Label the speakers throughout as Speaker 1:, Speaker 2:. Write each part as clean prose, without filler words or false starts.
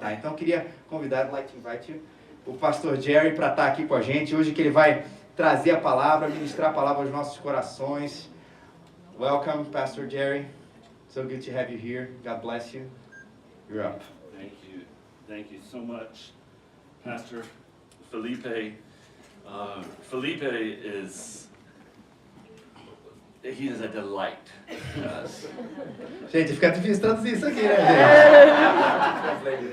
Speaker 1: encerrar. Então eu queria convidar, I'd like to invite you, o pastor Jerry para estar aqui com a gente, hoje que ele vai trazer a palavra, ministrar a palavra aos nossos corações. Welcome, Pastor Jerry. So good to have you here. God bless you. You're up.
Speaker 2: Thank you. Thank you so much, Pastor Felipe. Felipe he is a delight to us.
Speaker 1: Gente, fica difícil traduzir isso aqui, né, gente?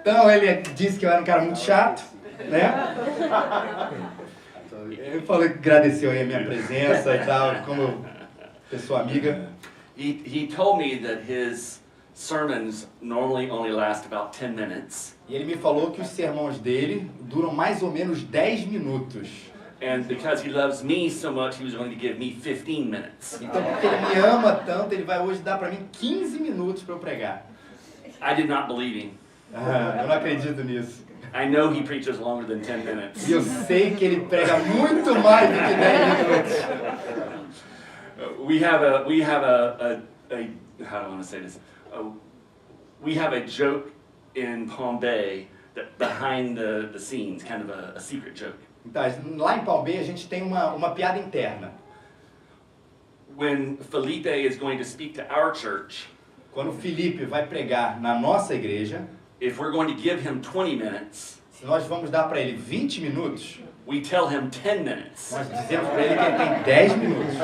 Speaker 1: Então, ele disse que eu era um cara muito chato, né? Ele falou que agradeceu aí a minha presença e tal, como pessoa amiga.
Speaker 2: He told me that his sermons normally only last about 10 minutes.
Speaker 1: E ele me falou que os sermões dele duram mais ou menos 10 minutos.
Speaker 2: And because he loves me so much, he was going to give me 15 minutes.
Speaker 1: Então, porque ele me ama tanto, ele vai hoje dar para mim 15 minutos para eu pregar.
Speaker 2: I did not believe him.
Speaker 1: Eu não acredito nisso.
Speaker 2: I know he preaches longer than 10 minutes.
Speaker 1: E eu sei que ele prega muito mais do que 10 minutos.
Speaker 2: We have a how do I want to say this? We have a joke in Palm Bay that behind the scenes, kind of a secret joke.
Speaker 1: Então, lá em Palm Bay a gente tem uma piada interna.
Speaker 2: When Felipe is going to speak to our church,
Speaker 1: Quando o Felipe vai pregar na nossa igreja,
Speaker 2: if we're going to give him 20 minutes,
Speaker 1: se nós vamos dar para ele 20 minutos,
Speaker 2: we tell him 10 minutes.
Speaker 1: nós dizemos para ele que ele tem 10 minutos.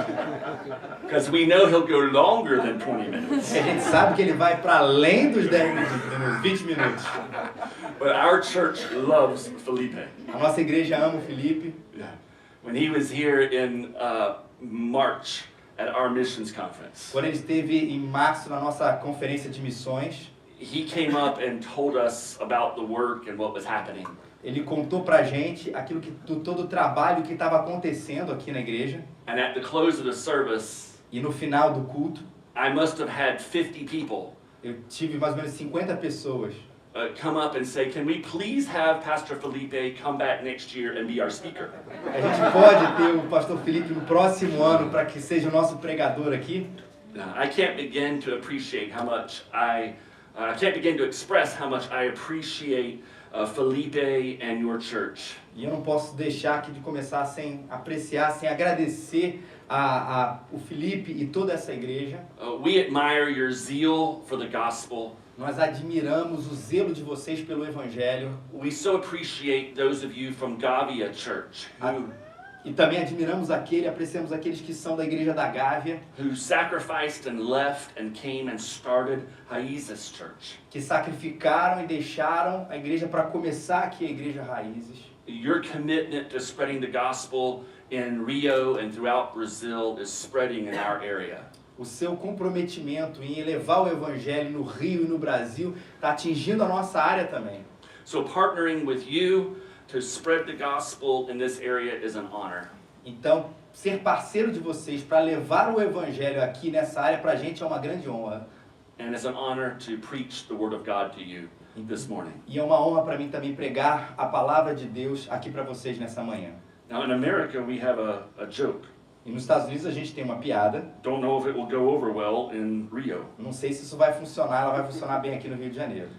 Speaker 2: Because we know he'll go longer than 20 minutes.
Speaker 1: Porque a gente sabe que ele vai para além dos 10 minutos, 20 minutos.
Speaker 2: But our church loves Felipe.
Speaker 1: A nossa igreja ama o Felipe.
Speaker 2: When he was here in March at our missions conference,
Speaker 1: Quando ele esteve em março na nossa conferência de missões,
Speaker 2: he came up and told us about the work and what was happening.
Speaker 1: ele contou pra gente aquilo que todo o trabalho que estava acontecendo aqui na igreja.
Speaker 2: And at the close of the service,
Speaker 1: E no final do culto,
Speaker 2: I must have had 50 people
Speaker 1: eu tive mais ou menos 50 pessoas
Speaker 2: come up and say, can we please have Pastor Felipe come back next year and be our speaker?
Speaker 1: A gente pode ter o pastor Felipe no próximo ano para que seja o nosso pregador aqui.
Speaker 2: I can't begin to appreciate how much I can't begin to express how much I appreciate Felipe and your church.
Speaker 1: E eu não posso deixar aqui de começar sem apreciar, sem agradecer o Felipe e toda essa igreja.
Speaker 2: We admire your zeal for the gospel.
Speaker 1: Nós admiramos o zelo de vocês pelo evangelho.
Speaker 2: We so appreciate those of you from Gavia Church
Speaker 1: E também apreciamos aqueles que são da igreja da Gávea,
Speaker 2: who sacrificed and left and came and started Raízes Church.
Speaker 1: que sacrificaram e deixaram a igreja para começar aqui a igreja Raízes.
Speaker 2: Your commitment to spreading the gospel in Rio and throughout Brazil is spreading in our area.
Speaker 1: O seu comprometimento em elevar o evangelho no Rio e no Brasil está atingindo a nossa área também.
Speaker 2: So partnering with you to spread the gospel in this area is an honor.
Speaker 1: Então, ser parceiro de vocês para levar o evangelho aqui nessa área para a gente é uma grande honra.
Speaker 2: And it's an honor to preach the word of God to you this morning.
Speaker 1: E é uma honra para mim também pregar a palavra de Deus aqui para vocês nessa manhã.
Speaker 2: Now in America we have a joke.
Speaker 1: E nos Estados Unidos a gente tem uma piada.
Speaker 2: Don't know if it will go over well in Rio.
Speaker 1: Não sei se isso vai funcionar, ela vai funcionar bem aqui no Rio de Janeiro.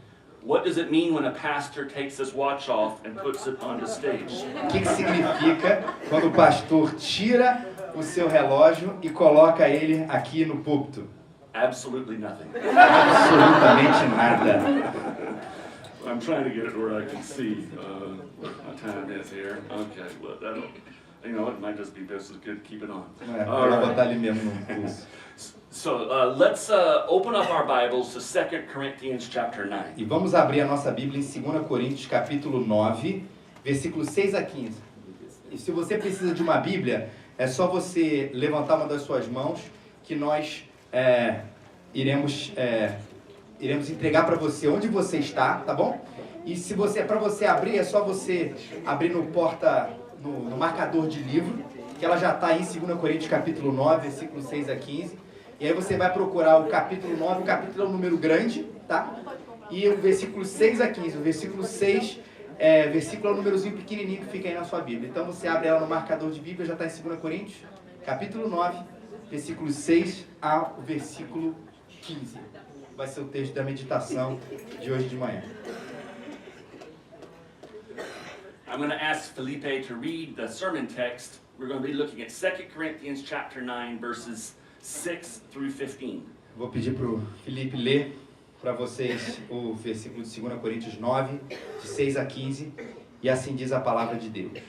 Speaker 2: What does it mean when a pastor takes his watch off and puts it on the stage?
Speaker 1: O que significa quando o pastor tira o seu relógio e coloca ele aqui no púlpito?
Speaker 2: Absolutely nothing.
Speaker 1: Absolutamente nada.
Speaker 2: I'm trying to get it where I can see what my time is here. Okay, well that'll, you know, it might just be best to keep it on.
Speaker 1: Vou botar ali mesmo no pulso.
Speaker 2: So let's open up our Bibles to 2 Corinthians chapter 9.
Speaker 1: E vamos abrir a nossa Bíblia em 2 Coríntios capítulo 9, versículos 6 a 15. E se você precisa de uma Bíblia, é só você levantar uma das suas mãos que nós iremos entregar para você onde você está, tá bom? E se você para você abrir, é só você abrir no marcador de livro, que ela já está aí em 2 Coríntios capítulo 9, versículos 6 a 15. E aí você vai procurar o capítulo 9, o capítulo é um número grande, tá? E o versículo 6 a 15. O versículo 6 versículo é um númerozinho pequenininho que fica aí na sua Bíblia. Então você abre ela no marcador de Bíblia, já está em 2 Coríntios, capítulo 9, versículo 6 ao versículo 15. vai ser o texto da meditação de hoje de manhã.
Speaker 2: I'm going to ask Felipe to read the sermon text. We're going to be looking at 2 Corinthians chapter 9, verses 6 through 15.
Speaker 1: Vou pedir para o Felipe ler para vocês o versículo de 2 Coríntios 9, de 6 a 15, e assim diz a palavra de Deus.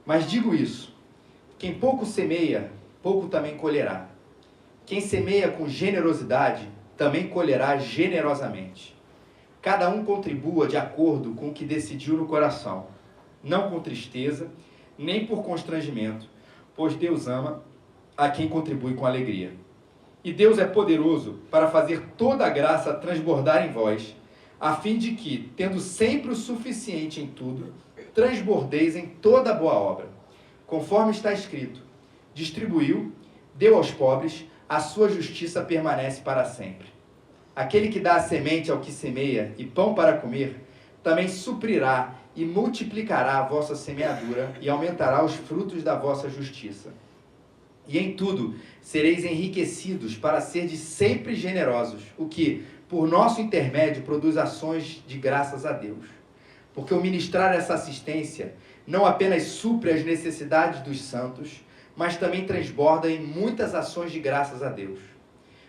Speaker 1: Mas digo isso, quem pouco semeia, pouco também colherá. Quem semeia com generosidade, também colherá generosamente. Cada um contribua de acordo com o que decidiu no coração, não com tristeza, nem por constrangimento, pois Deus ama a quem contribui com alegria. E Deus é poderoso para fazer toda a graça transbordar em vós, a fim de que, tendo sempre o suficiente em tudo, transbordeis em toda boa obra. Conforme está escrito, distribuiu, deu aos pobres, a sua justiça permanece para sempre. Aquele que dá a semente ao que semeia e pão para comer, também suprirá e multiplicará a vossa semeadura e aumentará os frutos da vossa justiça. E em tudo sereis enriquecidos para serdes sempre generosos, o que, por nosso intermédio, produz ações de graças a Deus. Porque o ministrar essa assistência não apenas supre as necessidades dos santos, mas também transborda em muitas ações de graças a Deus.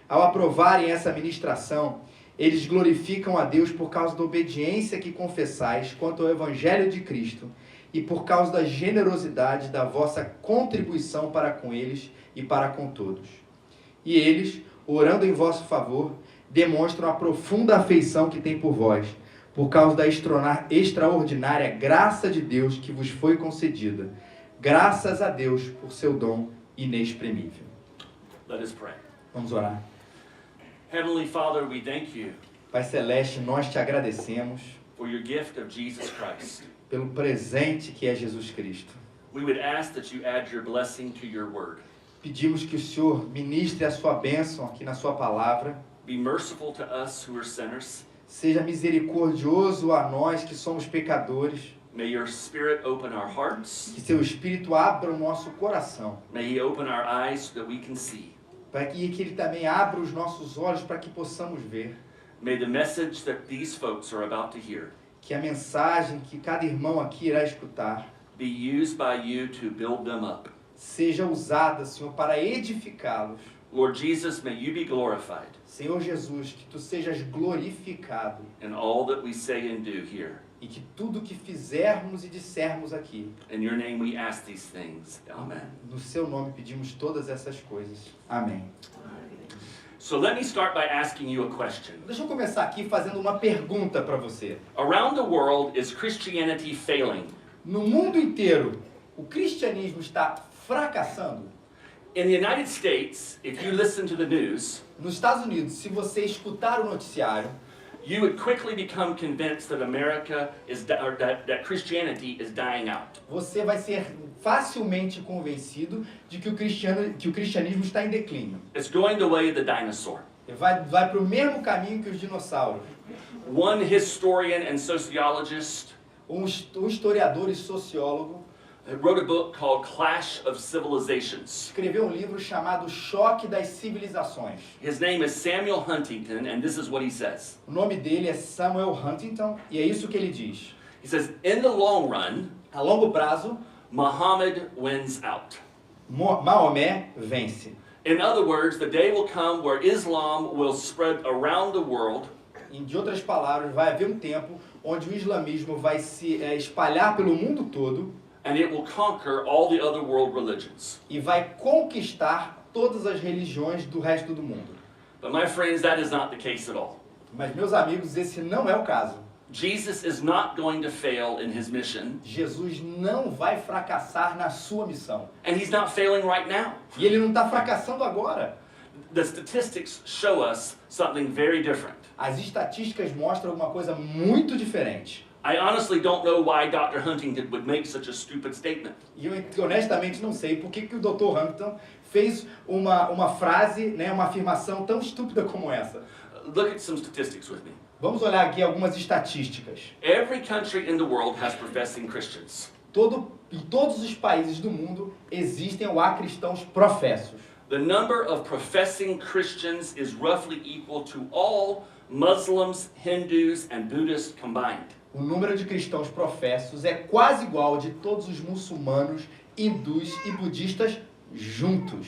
Speaker 1: Ao aprovarem essa ministração, eles glorificam a Deus por causa da obediência que confessais quanto ao Evangelho de Cristo e por causa da generosidade da vossa contribuição para com eles e para com todos. E eles, orando em vosso favor, demonstram a profunda afeição que têm por vós, por causa da extraordinária graça de Deus que vos foi concedida. Graças a Deus por seu dom inexprimível.
Speaker 2: Let us pray.
Speaker 1: Vamos orar.
Speaker 2: Heavenly Father, we thank you
Speaker 1: Pai Celeste, nós te agradecemos
Speaker 2: for your gift of Jesus Christ.
Speaker 1: pelo presente que é Jesus Cristo.
Speaker 2: We would ask that you add your blessing to your word.
Speaker 1: Pedimos que o Senhor ministre a sua bênção aqui na sua palavra.
Speaker 2: Be merciful to us who are sinners.
Speaker 1: Seja misericordioso a nós que somos pecadores.
Speaker 2: May your Spirit open our hearts.
Speaker 1: Que seu Espírito abra o nosso coração.
Speaker 2: May he open our eyes so that we can see.
Speaker 1: Para que Ele também abra os nossos olhos para que possamos ver.
Speaker 2: May the message that these folks are about to hear
Speaker 1: Que a mensagem que cada irmão aqui irá escutar
Speaker 2: be used by you to build them up.
Speaker 1: seja usada, Senhor, para edificá-los.
Speaker 2: Lord Jesus, may you be glorified
Speaker 1: Senhor Jesus, que Tu sejas glorificado
Speaker 2: in all that we say and do here.
Speaker 1: e que tudo que fizermos e dissermos aqui,
Speaker 2: In your name we ask these things. Amen.
Speaker 1: no Seu nome pedimos todas essas coisas. Amém.
Speaker 2: So let me start by asking you a question.
Speaker 1: Deixa eu começar aqui fazendo uma pergunta para você.
Speaker 2: Around the world, is Christianity failing?
Speaker 1: No mundo inteiro, o cristianismo está fracassando?
Speaker 2: In the United States, if you listen to the news,
Speaker 1: Nos Estados Unidos, se você escutar o noticiário,
Speaker 2: you would quickly become convinced that America is or that Christianity is dying out.
Speaker 1: você vai ser facilmente convencido de que o cristianismo está em declínio.
Speaker 2: It's going the way of the dinosaur.
Speaker 1: Vai para o mesmo caminho que os dinossauros.
Speaker 2: One historian and sociologist
Speaker 1: Um historiador e sociólogo
Speaker 2: wrote a book called Clash of Civilizations.
Speaker 1: escreveu um livro chamado Choque das Civilizações.
Speaker 2: His name is Samuel Huntington, and this is what he says.
Speaker 1: O nome dele é Samuel Huntington e é isso que ele diz.
Speaker 2: He says, in the long run,
Speaker 1: A longo prazo,
Speaker 2: Muhammad wins out.
Speaker 1: Maomé vence.
Speaker 2: In other words, the day will come where Islam will spread around the world,
Speaker 1: De outras palavras, vai haver um tempo onde o islamismo vai se espalhar pelo mundo todo
Speaker 2: and it will conquer all the other world religions.
Speaker 1: e vai conquistar todas as religiões do resto do mundo.
Speaker 2: But my friends, that is not the case at all.
Speaker 1: Mas, meus amigos, esse não é o caso.
Speaker 2: Jesus is not going to fail in his mission,
Speaker 1: Jesus não vai fracassar na sua missão.
Speaker 2: and he's not failing right now.
Speaker 1: E ele não está fracassando agora.
Speaker 2: The statistics show us something very different.
Speaker 1: As estatísticas mostram alguma coisa muito diferente.
Speaker 2: I honestly don't know why Dr. Huntington would make such a stupid statement.
Speaker 1: E eu honestamente não sei por que o Dr. Huntington fez uma frase, uma afirmação tão estúpida como essa.
Speaker 2: Look at some statistics with me.
Speaker 1: Vamos olhar aqui algumas estatísticas.
Speaker 2: Every country in the world has professing Christians.
Speaker 1: Em todos os países do mundo existem ou há cristãos professos.
Speaker 2: the number of professing Christians is roughly equal to all Muslims, Hindus, and Buddhists combined.
Speaker 1: O número de cristãos professos é quase igual ao de todos os muçulmanos, hindus e budistas juntos.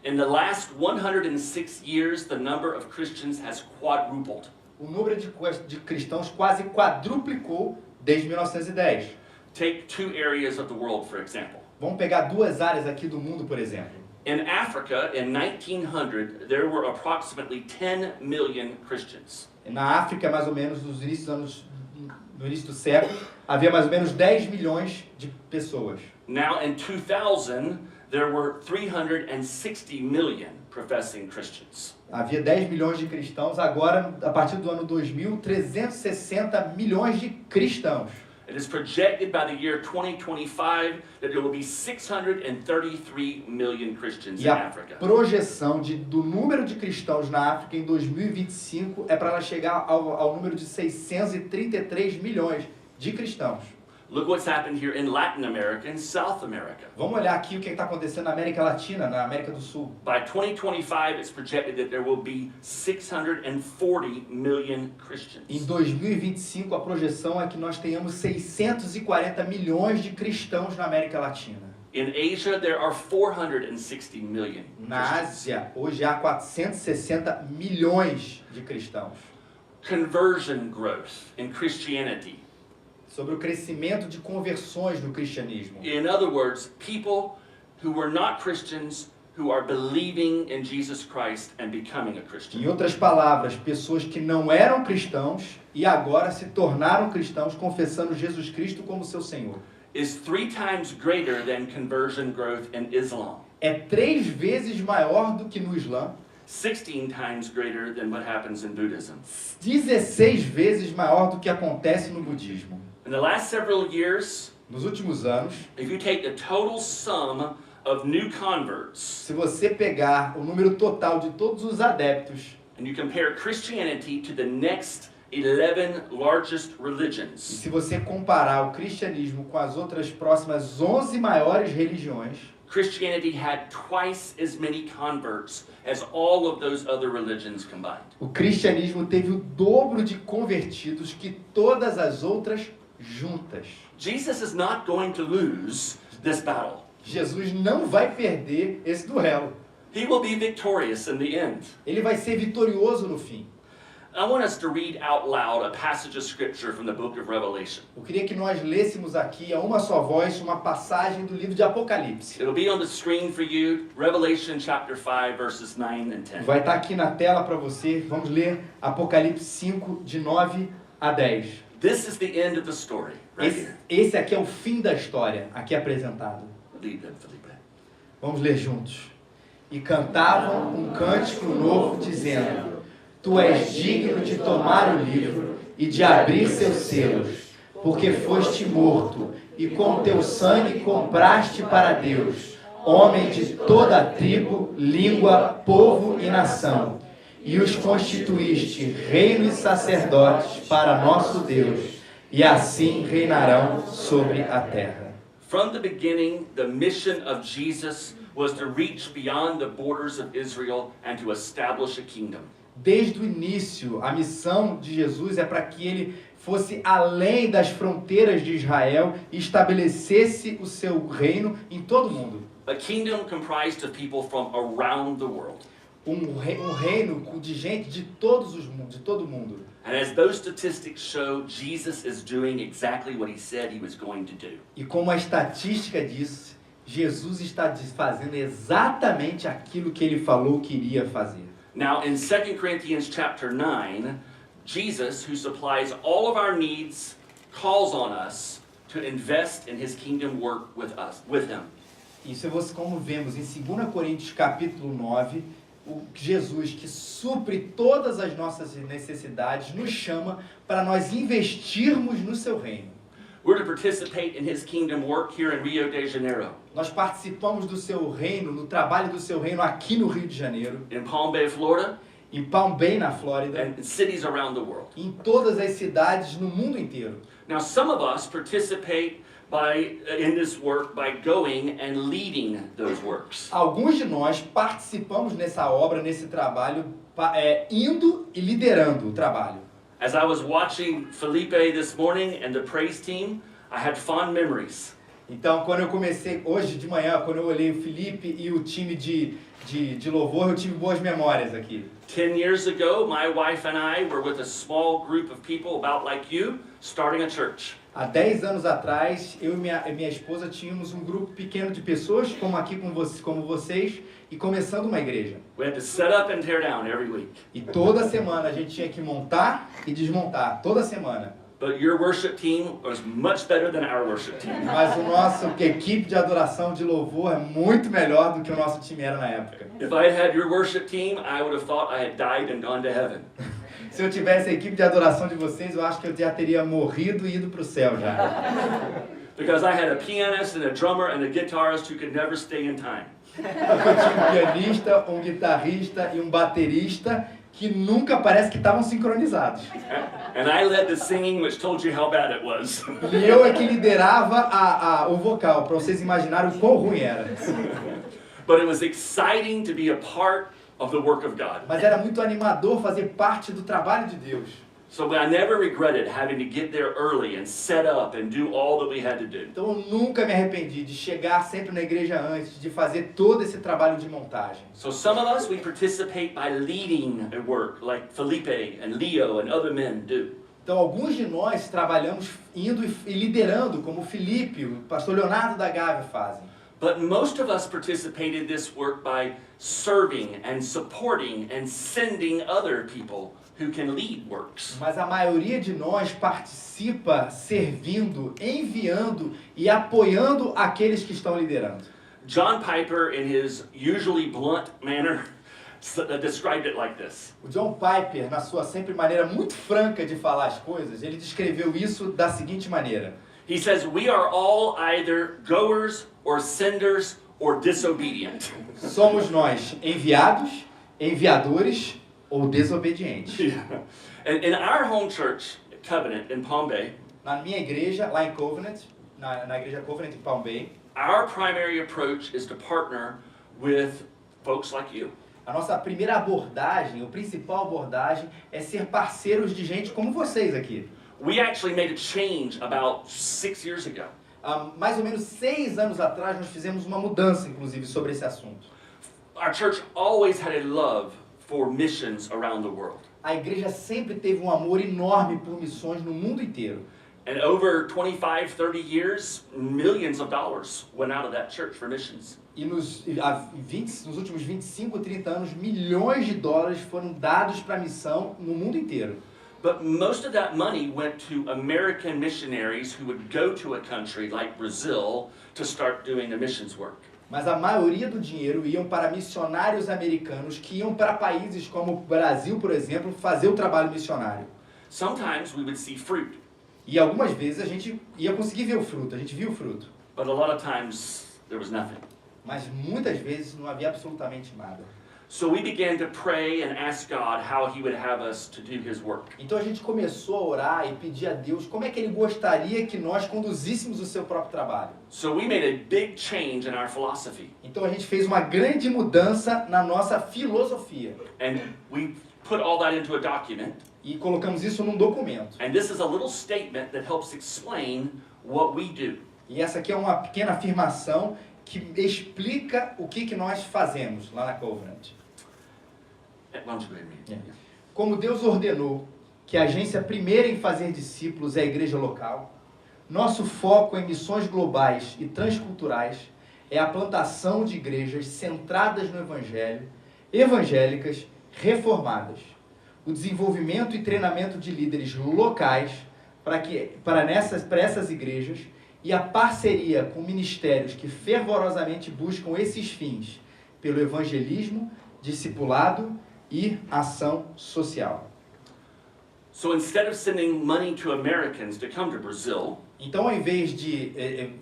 Speaker 2: In the last 106 years, the number of Christians has quadrupled.
Speaker 1: O número de cristãos quase quadruplicou desde 1910.
Speaker 2: Take two areas of the world, for example.
Speaker 1: Vamos pegar duas áreas aqui do mundo, por exemplo.
Speaker 2: In Africa, in 1900, there were approximately 10 million Christians.
Speaker 1: Na África, mais ou menos, no início do século, havia mais ou menos 10 milhões de pessoas.
Speaker 2: Now, in 2000, there were 360 million professing Christians.
Speaker 1: Havia 10 milhões de cristãos, agora, a partir do ano 2000, 360 milhões de cristãos.
Speaker 2: It is projected by the year 2025 that there will be 633 million Christians
Speaker 1: E
Speaker 2: in
Speaker 1: a
Speaker 2: Africa.
Speaker 1: projeção do número de cristãos na África em 2025 é para ela chegar ao número de 633 milhões de cristãos.
Speaker 2: Look what's happened here in Latin America and South America.
Speaker 1: Vamos olhar aqui o que está acontecendo na América Latina, na América do Sul.
Speaker 2: By 2025, it's projected that there will be 640 million Christians.
Speaker 1: Em 2025, a projeção é que nós tenhamos 640 milhões de cristãos na América Latina.
Speaker 2: In Asia, there are 460 million
Speaker 1: Na
Speaker 2: Christians.
Speaker 1: Ásia, hoje há 460 milhões de cristãos.
Speaker 2: Conversion growth in Christianity.
Speaker 1: Sobre o crescimento de conversões no cristianismo.
Speaker 2: In other words, people who were not Christians who are believing in Jesus Christ and becoming a Christian.
Speaker 1: Em outras palavras, pessoas que não eram cristãos e agora se tornaram cristãos confessando Jesus Cristo como seu Senhor.
Speaker 2: Is 3 times greater than conversion growth in Islam.
Speaker 1: É 3 vezes maior do que no Islã,
Speaker 2: 16 times greater than what happens in Buddhism.
Speaker 1: 16 vezes maior do que acontece no budismo.
Speaker 2: In the last several years,
Speaker 1: Nos últimos anos,
Speaker 2: if you take the total sum of new converts
Speaker 1: se você pegar o número total de todos os adeptos
Speaker 2: and you compare Christianity to the next 11 largest
Speaker 1: e
Speaker 2: religions,
Speaker 1: se você comparar o cristianismo com as outras próximas 11 maiores religiões,
Speaker 2: Christianity had twice as many converts as all of those other religions combined.
Speaker 1: o cristianismo teve o dobro de convertidos que todas as outras juntas.
Speaker 2: Jesus is not going to lose this battle.
Speaker 1: Jesus não vai perder esse duelo.
Speaker 2: He will be victorious in the end.
Speaker 1: Ele vai ser vitorioso no fim.
Speaker 2: I want us to read out loud a passage of scripture from the book of Revelation.
Speaker 1: Eu queria que nós lêssemos aqui a uma só voz uma passagem do livro de Apocalipse.
Speaker 2: It'll be on the screen for you, Revelation chapter 5 verses 9 and 10.
Speaker 1: Vai estar aqui na tela para você. Vamos ler Apocalipse 5, de 9 a 10.
Speaker 2: This is the end of the story, right here.
Speaker 1: Esse aqui é o fim da história, aqui apresentado.
Speaker 2: Lead them, Felipe.
Speaker 1: Vamos ler juntos. E cantavam um cântico novo, dizendo: Tu és digno de tomar o livro e de abrir seus selos, porque foste morto, e com teu sangue compraste para Deus homem de toda a tribo, língua, povo e nação, e os constituíste reino e sacerdotes para nosso Deus, e assim reinarão sobre a terra.
Speaker 2: From the beginning, the mission of Jesus was to reach beyond the borders of Israel and to establish a kingdom.
Speaker 1: Desde o início, a missão de Jesus é para que ele fosse além das fronteiras de Israel e estabelecesse o seu reino em todo o mundo.
Speaker 2: A kingdom comprised of people from around the world.
Speaker 1: Um reino de gente de todo o mundo.
Speaker 2: And as those statistics show, Jesus is doing exactly what he said he was going to do.
Speaker 1: E como a estatística diz, Jesus está fazendo exatamente aquilo que ele falou que iria fazer.
Speaker 2: Now, in 2 Corinthians chapter 9, Jesus, who supplies all of our needs, calls on us to invest in his kingdom work with him.
Speaker 1: Isso é como vemos em 2 Coríntios capítulo 9, o Jesus que supre todas as nossas necessidades nos chama para nós investirmos no seu reino.
Speaker 2: We're to participate in his kingdom work here in Rio de Janeiro,
Speaker 1: Nós participamos do seu reino, no trabalho do seu reino aqui no Rio de Janeiro,
Speaker 2: in Palm Bay, Florida,
Speaker 1: em Palm Bay, na Flórida,
Speaker 2: and in cities around the world.
Speaker 1: em todas as cidades no mundo inteiro.
Speaker 2: Now, some of us participate in this work by going and leading those works.
Speaker 1: Alguns de nós participamos nessa obra, nesse trabalho, indo e liderando o trabalho.
Speaker 2: As I was watching Felipe this morning and the praise team, I had fond memories.
Speaker 1: Então, quando eu comecei, hoje de manhã, quando eu olhei o Felipe e o time de louvor, eu tive boas memórias aqui.
Speaker 2: 10 years ago, my wife and I were with a small group of people about like you, starting a church.
Speaker 1: Há 10 anos atrás, eu e minha esposa tínhamos um grupo pequeno de pessoas, como aqui como vocês, e começando uma igreja.
Speaker 2: We had to set up and tear down every week.
Speaker 1: E toda semana a gente tinha que montar e desmontar, toda semana.
Speaker 2: But your worship team was much better than our worship team.
Speaker 1: Mas o nosso equipe de adoração, de louvor, é muito melhor do que o nosso time era na época.
Speaker 2: If I had your worship team, I would have thought I had died and gone to heaven.
Speaker 1: Se eu tivesse a equipe de adoração de vocês, eu acho que eu já teria morrido e ido para o céu já.
Speaker 2: Because I had a pianist and a drummer and a guitarist who could never stay in time.
Speaker 1: Eu tinha um pianista, um guitarrista e um baterista que nunca parece que estavam sincronizados.
Speaker 2: And I led the singing, which told you how bad it was.
Speaker 1: E eu é que liderava o vocal, para vocês imaginarem o quão ruim era.
Speaker 2: But it was exciting to be a part of the work of God.
Speaker 1: Mas era muito animador fazer parte do trabalho de Deus.
Speaker 2: So I never regretted having to get there early and set up and do all that we had to do.
Speaker 1: Então eu nunca me arrependi de chegar sempre na igreja antes, de fazer todo esse trabalho de montagem.
Speaker 2: So some of us, we participate by leading a work, like Felipe and Leo and other men do.
Speaker 1: Então alguns de nós trabalhamos indo e liderando, como o Felipe, o pastor Leonardo da Gávea fazem.
Speaker 2: But most of us participate in this work by serving and supporting and sending other people who can lead works.
Speaker 1: Mas a maioria de nós participa servindo, enviando e apoiando aqueles que estão liderando.
Speaker 2: John Piper, in his usually blunt manner, described it like this.
Speaker 1: O John Piper, na sua sempre maneira muito franca de falar as coisas, ele descreveu isso da seguinte maneira.
Speaker 2: He says, we are all either goers or senders or disobedient.
Speaker 1: Somos nós enviados, enviadores ou desobedientes.
Speaker 2: Yeah. And in our home church, Covenant, in Palm Bay,
Speaker 1: Na minha igreja, lá em Covenant, na igreja Covenant em Palm Bay,
Speaker 2: our primary approach is to partner with folks like you.
Speaker 1: a nossa primeira abordagem, a principal abordagem, é ser parceiros de gente como vocês aqui.
Speaker 2: We actually made a change about 6 years ago.
Speaker 1: Há mais ou menos 6 anos atrás, nós fizemos uma mudança, inclusive, sobre esse assunto.
Speaker 2: Our church always had a love for missions around the world.
Speaker 1: A igreja sempre teve um amor enorme por missões no mundo inteiro.
Speaker 2: And over 25, 30 years, millions of dollars went out of that church for missions.
Speaker 1: E nos últimos 25, 30 anos, milhões de dólares foram dados para a missão no mundo inteiro.
Speaker 2: But most of that money went to American missionaries who would go to a country like Brazil to start doing the missions work.
Speaker 1: Mas a maioria do dinheiro iam para missionários americanos que iam para países como o Brasil, por exemplo, fazer o trabalho missionário.
Speaker 2: Sometimes we would see fruit,
Speaker 1: E algumas vezes a gente ia conseguir ver o fruto, a gente viu o fruto.
Speaker 2: but a lot of times there was nothing.
Speaker 1: Mas muitas vezes não havia absolutamente nada.
Speaker 2: So we began to pray and ask God how He would have us to do His work.
Speaker 1: Então a gente começou a orar e pedir a Deus como é que Ele gostaria que nós conduzíssemos o seu próprio trabalho.
Speaker 2: So we made a big change in our philosophy,
Speaker 1: Então a gente fez uma grande mudança na nossa filosofia.
Speaker 2: and we put all that into a document.
Speaker 1: E colocamos isso num documento.
Speaker 2: And this is a little statement that helps explain what we do.
Speaker 1: E essa aqui é uma pequena afirmação que explica o que nós fazemos lá na Covenant.
Speaker 2: Why don't you go ahead and read it?
Speaker 1: Como Deus ordenou que a agência primeira em fazer discípulos é a igreja local, nosso foco em missões globais e transculturais é a plantação de igrejas centradas no Evangelho, evangélicas, reformadas, o desenvolvimento e treinamento de líderes locais para essas igrejas e a parceria com ministérios que fervorosamente buscam esses fins pelo evangelismo, discipulado e ação social.
Speaker 2: So instead of sending money to Americans to come to Brazil,
Speaker 1: Então, ao invés de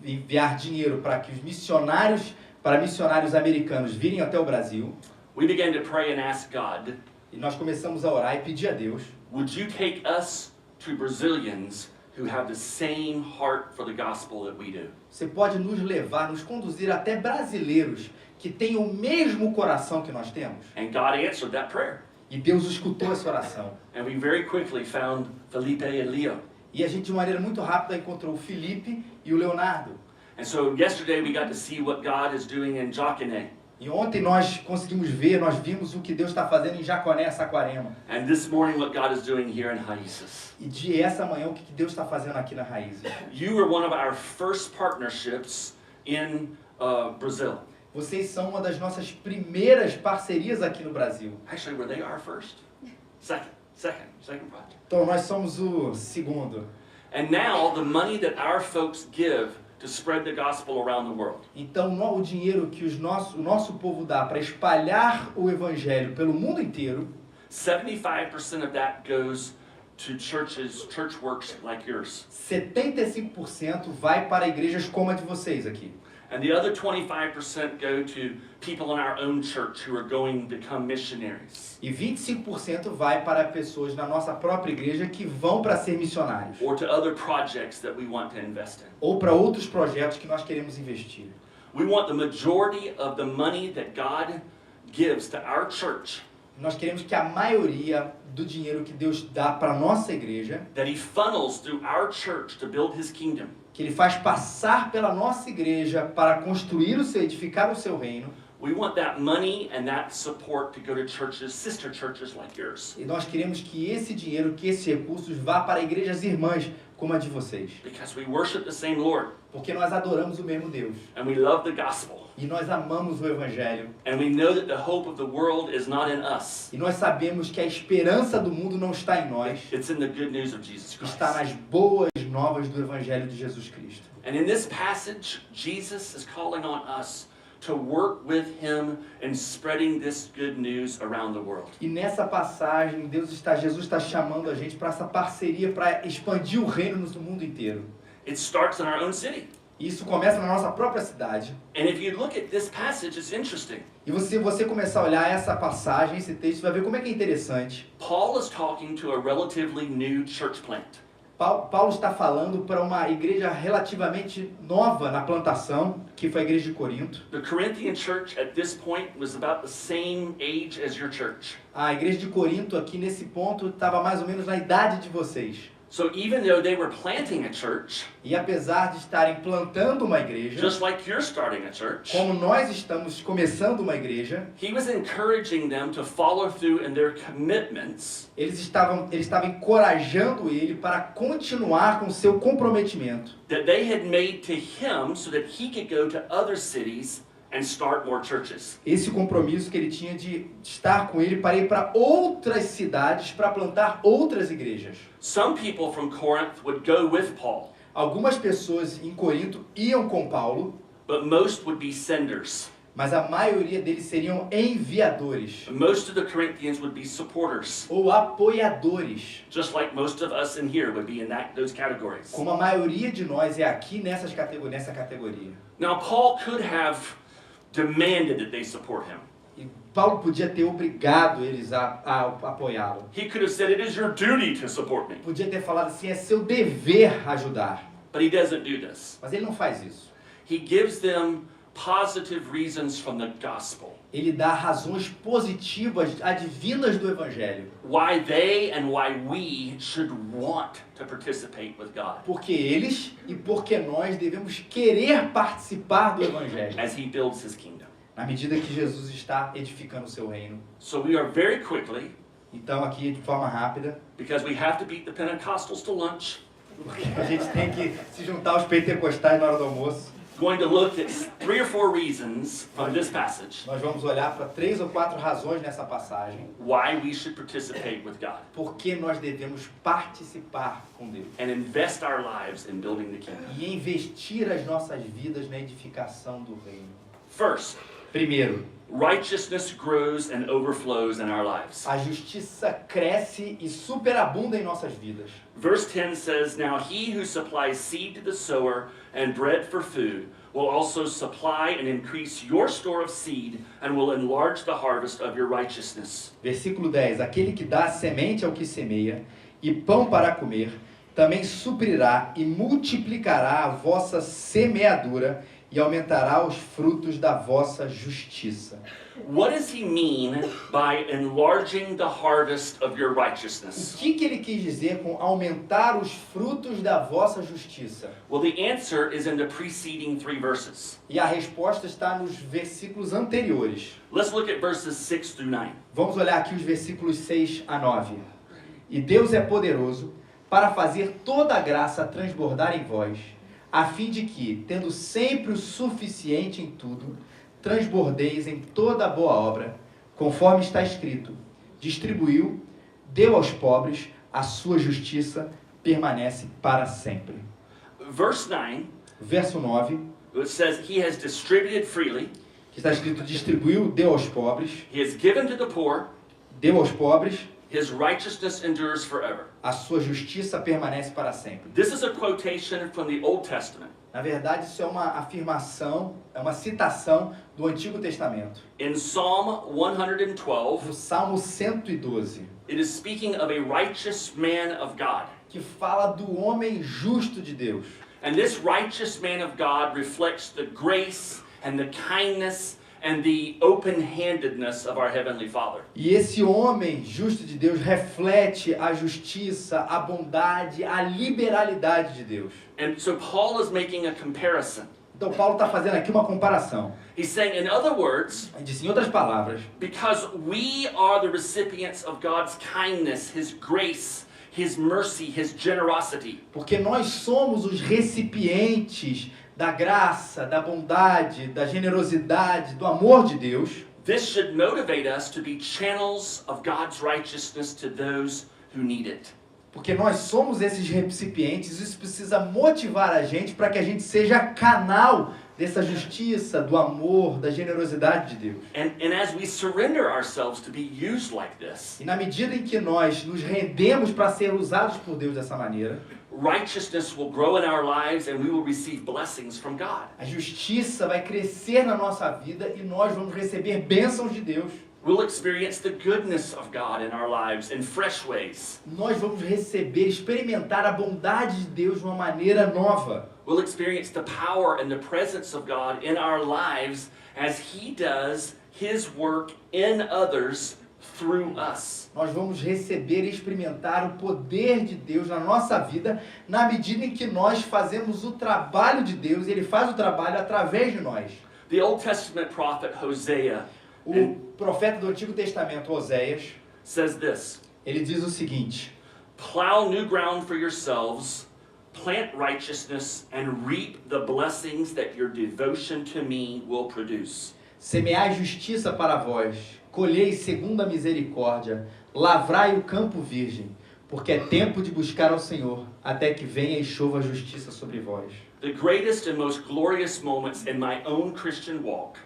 Speaker 1: enviar dinheiro para missionários americanos virem até o Brasil,
Speaker 2: we began to pray and ask God,
Speaker 1: e nós começamos a orar e pedir a Deus,
Speaker 2: would you take us to Brazilians who have the same heart for the gospel that we do.
Speaker 1: Você pode nos levar, nos conduzir até brasileiros que têm o mesmo coração que nós temos.
Speaker 2: And God answered that prayer.
Speaker 1: E Deus escutou essa oração.
Speaker 2: And we very quickly found Felipe and Leo.
Speaker 1: E a gente, de maneira muito rápida, encontrou o Felipe e o Leonardo.
Speaker 2: And so yesterday we got to see what God is doing in Jacone.
Speaker 1: E ontem nós conseguimos ver, nós vimos o que Deus está fazendo em Jaconé, Saquarema.
Speaker 2: And this morning what God is doing here in Raízes.
Speaker 1: E de essa manhã, o que Deus está fazendo aqui na Raízes.
Speaker 2: You were one of our first partnerships in Brazil.
Speaker 1: Vocês são uma das nossas primeiras parcerias aqui no Brasil.
Speaker 2: Actually, were they our first? Second project.
Speaker 1: Então, nós somos o segundo.
Speaker 2: And now the money that our folks give to spread the gospel around the world.
Speaker 1: Então, o dinheiro que o nosso povo dá para espalhar o evangelho pelo mundo inteiro,
Speaker 2: 75% of that goes to churches, church works like yours.
Speaker 1: 75% vai para igrejas como a de vocês aqui.
Speaker 2: And the other 25% go to people in our own church who are going to become missionaries.
Speaker 1: E 25% vai para pessoas na nossa própria igreja que vão para ser missionários.
Speaker 2: Or to other projects that we want to invest in.
Speaker 1: Ou para outros projetos que nós queremos investir.
Speaker 2: We want the majority of the money that God gives to our church.
Speaker 1: Nós queremos que a maioria do dinheiro que Deus dá para a nossa igreja,
Speaker 2: that He funnels through our church to build His kingdom.
Speaker 1: Que Ele faz passar pela nossa igreja para construir edificar o seu reino.
Speaker 2: We want that money and that support to go to churches, sister churches like yours.
Speaker 1: E nós queremos que esse dinheiro, que esses recursos vá para igrejas irmãs como a de vocês.
Speaker 2: Because we worship the same Lord.
Speaker 1: Porque nós adoramos o mesmo Deus.
Speaker 2: And we love the gospel.
Speaker 1: E nós amamos o evangelho.
Speaker 2: And we know that the hope of the world is not in us.
Speaker 1: E nós sabemos que a esperança do mundo não está em nós.
Speaker 2: It's in the good news of Jesus Christ.
Speaker 1: Está nas boas novas do evangelho de Jesus Cristo.
Speaker 2: And in this passage, Jesus is calling on us to work with Him in spreading this good news around the world.
Speaker 1: E nessa passagem, Jesus está chamando a gente para essa parceria para expandir o reino no mundo inteiro.
Speaker 2: It starts in our own city.
Speaker 1: Isso começa na nossa própria cidade.
Speaker 2: And if you look at this passage, it's interesting.
Speaker 1: E você começar a olhar essa passagem, esse texto, vai ver como é que é interessante.
Speaker 2: Paul is talking to a relatively new church plant.
Speaker 1: Paulo está falando para uma igreja relativamente nova na plantação, que foi a igreja de Corinto.
Speaker 2: The Corinthian church at this point was about the same age as your church.
Speaker 1: A igreja de Corinto aqui nesse ponto estava mais ou menos na idade de vocês.
Speaker 2: So even though they were planting a church,
Speaker 1: e apesar de estarem plantando uma igreja,
Speaker 2: just like you're starting a church,
Speaker 1: como nós estamos começando uma igreja,
Speaker 2: he was encouraging them to follow through in their commitments.
Speaker 1: Ele estava encorajando ele para continuar com seu comprometimento.
Speaker 2: That they had made to him so that he could go to other cities and start more churches.
Speaker 1: Esse compromisso que ele tinha de estar com ele para ir para outras cidades para plantar outras igrejas.
Speaker 2: Some people from Corinth would go with Paul.
Speaker 1: Algumas pessoas em Corinto iam com Paulo,
Speaker 2: but most would be senders.
Speaker 1: Mas a maioria deles seriam enviadores.
Speaker 2: Most of the Corinthians would be supporters.
Speaker 1: Ou apoiadores.
Speaker 2: Just like most of us in here would be in those categories.
Speaker 1: Como a maioria de nós é aqui nessa categoria.
Speaker 2: Now Paul could have demanded that they support him.
Speaker 1: E Paulo podia ter obrigado eles a apoiá-lo.
Speaker 2: He could have said, "It is your duty to support me."
Speaker 1: Podia ter falado assim, é seu dever ajudar.
Speaker 2: But he doesn't do this.
Speaker 1: Mas ele não faz isso.
Speaker 2: He gives them positive reasons from the gospel.
Speaker 1: Ele dá razões positivas, advindas do evangelho.
Speaker 2: Why they and why we should want to participate with God.
Speaker 1: Porque eles e porque nós devemos querer participar do evangelho.
Speaker 2: As he builds his kingdom.
Speaker 1: Na medida que Jesus está edificando o seu reino.
Speaker 2: So we are very quickly.
Speaker 1: Então aqui de forma rápida.
Speaker 2: Because we have to beat the Pentecostals to lunch.
Speaker 1: Porque a gente tem que se juntar aos pentecostais na hora do almoço.
Speaker 2: Going to look at 3 or 4 reasons from this passage.
Speaker 1: Nós vamos olhar para 3 ou 4 razões nessa passagem.
Speaker 2: Why we should participate with God.
Speaker 1: Por que nós devemos participar com Deus.
Speaker 2: And invest our lives in building the kingdom.
Speaker 1: E investir as nossas vidas na edificação do reino.
Speaker 2: First,
Speaker 1: primeiro,
Speaker 2: righteousness grows and overflows in our lives.
Speaker 1: A justiça cresce e superabunda em nossas vidas.
Speaker 2: Verse 10 says, "Now he who supplies seed to the sower and bread for food will also supply and increase your store of seed and will enlarge the harvest of your righteousness."
Speaker 1: Versículo 10. Aquele que dá semente ao que semeia e pão para comer, também suprirá e multiplicará a vossa semeadura e aumentará os frutos da vossa justiça.
Speaker 2: What does he mean by enlarging the harvest of your
Speaker 1: O
Speaker 2: righteousness?
Speaker 1: que ele quis dizer com aumentar os frutos da vossa justiça?
Speaker 2: Well, the answer is in the preceding 3 verses.
Speaker 1: E a resposta está nos versículos anteriores.
Speaker 2: Let's look at verses 6 through 9.
Speaker 1: Vamos olhar aqui os versículos 6 a 9. E Deus é poderoso para fazer toda a graça transbordar em vós, a fim de que, tendo sempre o suficiente em tudo, transbordeis em toda a boa obra, conforme está escrito: distribuiu, deu aos pobres, a sua justiça permanece para sempre.
Speaker 2: Verse 9,
Speaker 1: Verso 9,
Speaker 2: it says, He has distributed freely,
Speaker 1: que está escrito: distribuiu, deu aos pobres,
Speaker 2: He has given to the poor,
Speaker 1: deu aos pobres,
Speaker 2: His righteousness endures forever.
Speaker 1: a sua justiça permanece para sempre.
Speaker 2: This is a quotation from the Old Testament.
Speaker 1: Na verdade, isso é uma afirmação, é uma citação do Antigo Testamento.
Speaker 2: In Psalm 112,
Speaker 1: No Salmo 112,
Speaker 2: it is speaking of a righteous man of God.
Speaker 1: que fala do homem justo de Deus.
Speaker 2: And this righteous man of God reflects the grace and the kindness and the open-handedness of our Heavenly Father.
Speaker 1: E esse homem justo de Deus reflete a justiça, a bondade, a liberalidade de Deus.
Speaker 2: And so Paul is making a comparison.
Speaker 1: Então Paulo está fazendo aqui uma comparação.
Speaker 2: He's saying, in other words,
Speaker 1: Ele disse, em outras palavras,
Speaker 2: because we are the recipients of God's kindness, His grace, His mercy, His generosity,
Speaker 1: porque nós somos os recipientes da graça, da bondade, da generosidade, do amor de Deus,
Speaker 2: this should motivate us to be channels of God's righteousness to those who need it.
Speaker 1: porque nós somos esses recipientes, isso precisa motivar a gente para que a gente seja canal dessa justiça, do amor, da generosidade de Deus.
Speaker 2: And as we surrender ourselves to be used like this,
Speaker 1: E na medida em que nós nos rendemos para ser usados por Deus dessa maneira,
Speaker 2: righteousness will grow in our lives and we will receive blessings from God.
Speaker 1: a justiça vai crescer na nossa vida e nós vamos receber bênçãos de Deus.
Speaker 2: We'll experience the goodness of God in our lives in fresh ways.
Speaker 1: Nós vamos receber, experimentar a bondade de Deus de uma maneira nova.
Speaker 2: We'll experience the power and the presence of God in our lives as He does His work in others through us.
Speaker 1: Nós vamos receber e experimentar o poder de Deus na nossa vida na medida em que nós fazemos o trabalho de Deus e Ele faz o trabalho através de nós.
Speaker 2: The Old Testament prophet Hosea
Speaker 1: O profeta do Antigo Testamento, Oséias,
Speaker 2: says this,
Speaker 1: ele diz o seguinte:
Speaker 2: plow new ground for yourselves, plant righteousness, and reap the blessings that your devotion to me will produce.
Speaker 1: semeai justiça para vós, colhei segundo a misericórdia, lavrai o campo virgem, porque é tempo de buscar ao Senhor, até que venha e chova a justiça sobre vós.
Speaker 2: The greatest and most glorious moments in my own Christian walk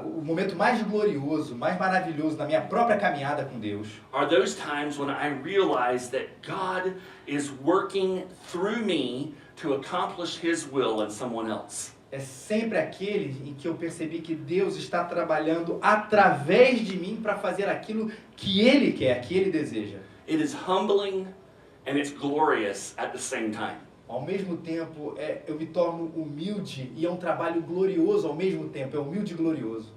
Speaker 1: O momento mais glorioso, mais maravilhoso da minha própria caminhada com Deus
Speaker 2: are those times when I realize that God is working through me to accomplish His will in someone else.
Speaker 1: é sempre aquele em que eu percebi que Deus está trabalhando através de mim para fazer aquilo que Ele quer, que Ele deseja.
Speaker 2: It is humbling and it's glorious at the same time.
Speaker 1: Ao mesmo tempo, eu me torno humilde e é um trabalho glorioso ao mesmo tempo, é humilde e glorioso.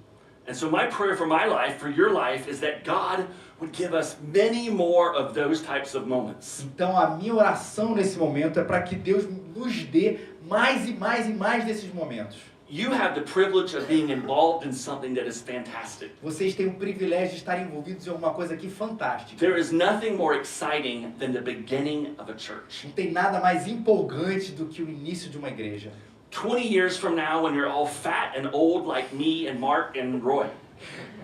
Speaker 2: And so my prayer for my life, for your life, is that God would give us many more of those types of moments.
Speaker 1: Então a minha oração nesse momento é para que Deus nos dê mais e mais e mais desses momentos.
Speaker 2: You have the privilege of being involved in something that is fantastic.
Speaker 1: Vocês têm o privilégio de estar envolvidos em alguma coisa aqui fantástica.
Speaker 2: There is nothing more exciting than the beginning of a church.
Speaker 1: Não tem nada mais empolgante do que o início de uma igreja.
Speaker 2: 20 years from now, when you're all fat and old like me and Mark and Roy,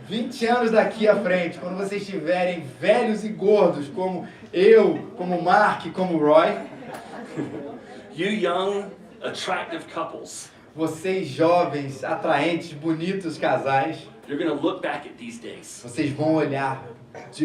Speaker 1: 20 anos daqui à frente, quando vocês estiverem velhos e gordos, como eu, como Mark, como Roy,
Speaker 2: you young, attractive couples,
Speaker 1: vocês jovens, atraentes, bonitos casais,
Speaker 2: you're going to look back at these days.
Speaker 1: vocês vão olhar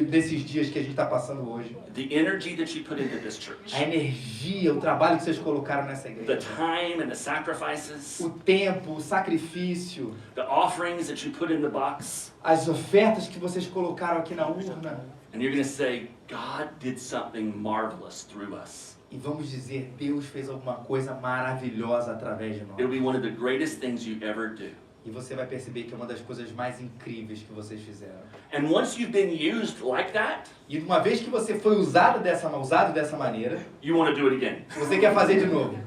Speaker 1: desses dias que a gente está passando hoje.
Speaker 2: The energy that you put into this church,
Speaker 1: A energia, o trabalho que vocês colocaram nessa
Speaker 2: the
Speaker 1: igreja.
Speaker 2: time and the sacrifices,
Speaker 1: O tempo, o sacrifício,
Speaker 2: the offerings that you put in the box,
Speaker 1: as ofertas que vocês colocaram aqui na urna.
Speaker 2: and you're going to say, God did something marvelous through us.
Speaker 1: E vamos dizer, Deus fez alguma coisa maravilhosa através de nós.
Speaker 2: It'll be one of the greatest things you ever do.
Speaker 1: E você vai perceber que é uma das coisas mais incríveis que vocês fizeram.
Speaker 2: And once you've been used like that,
Speaker 1: E uma vez que você foi usado dessa maneira,
Speaker 2: you want to do it again.
Speaker 1: você quer fazer de novo.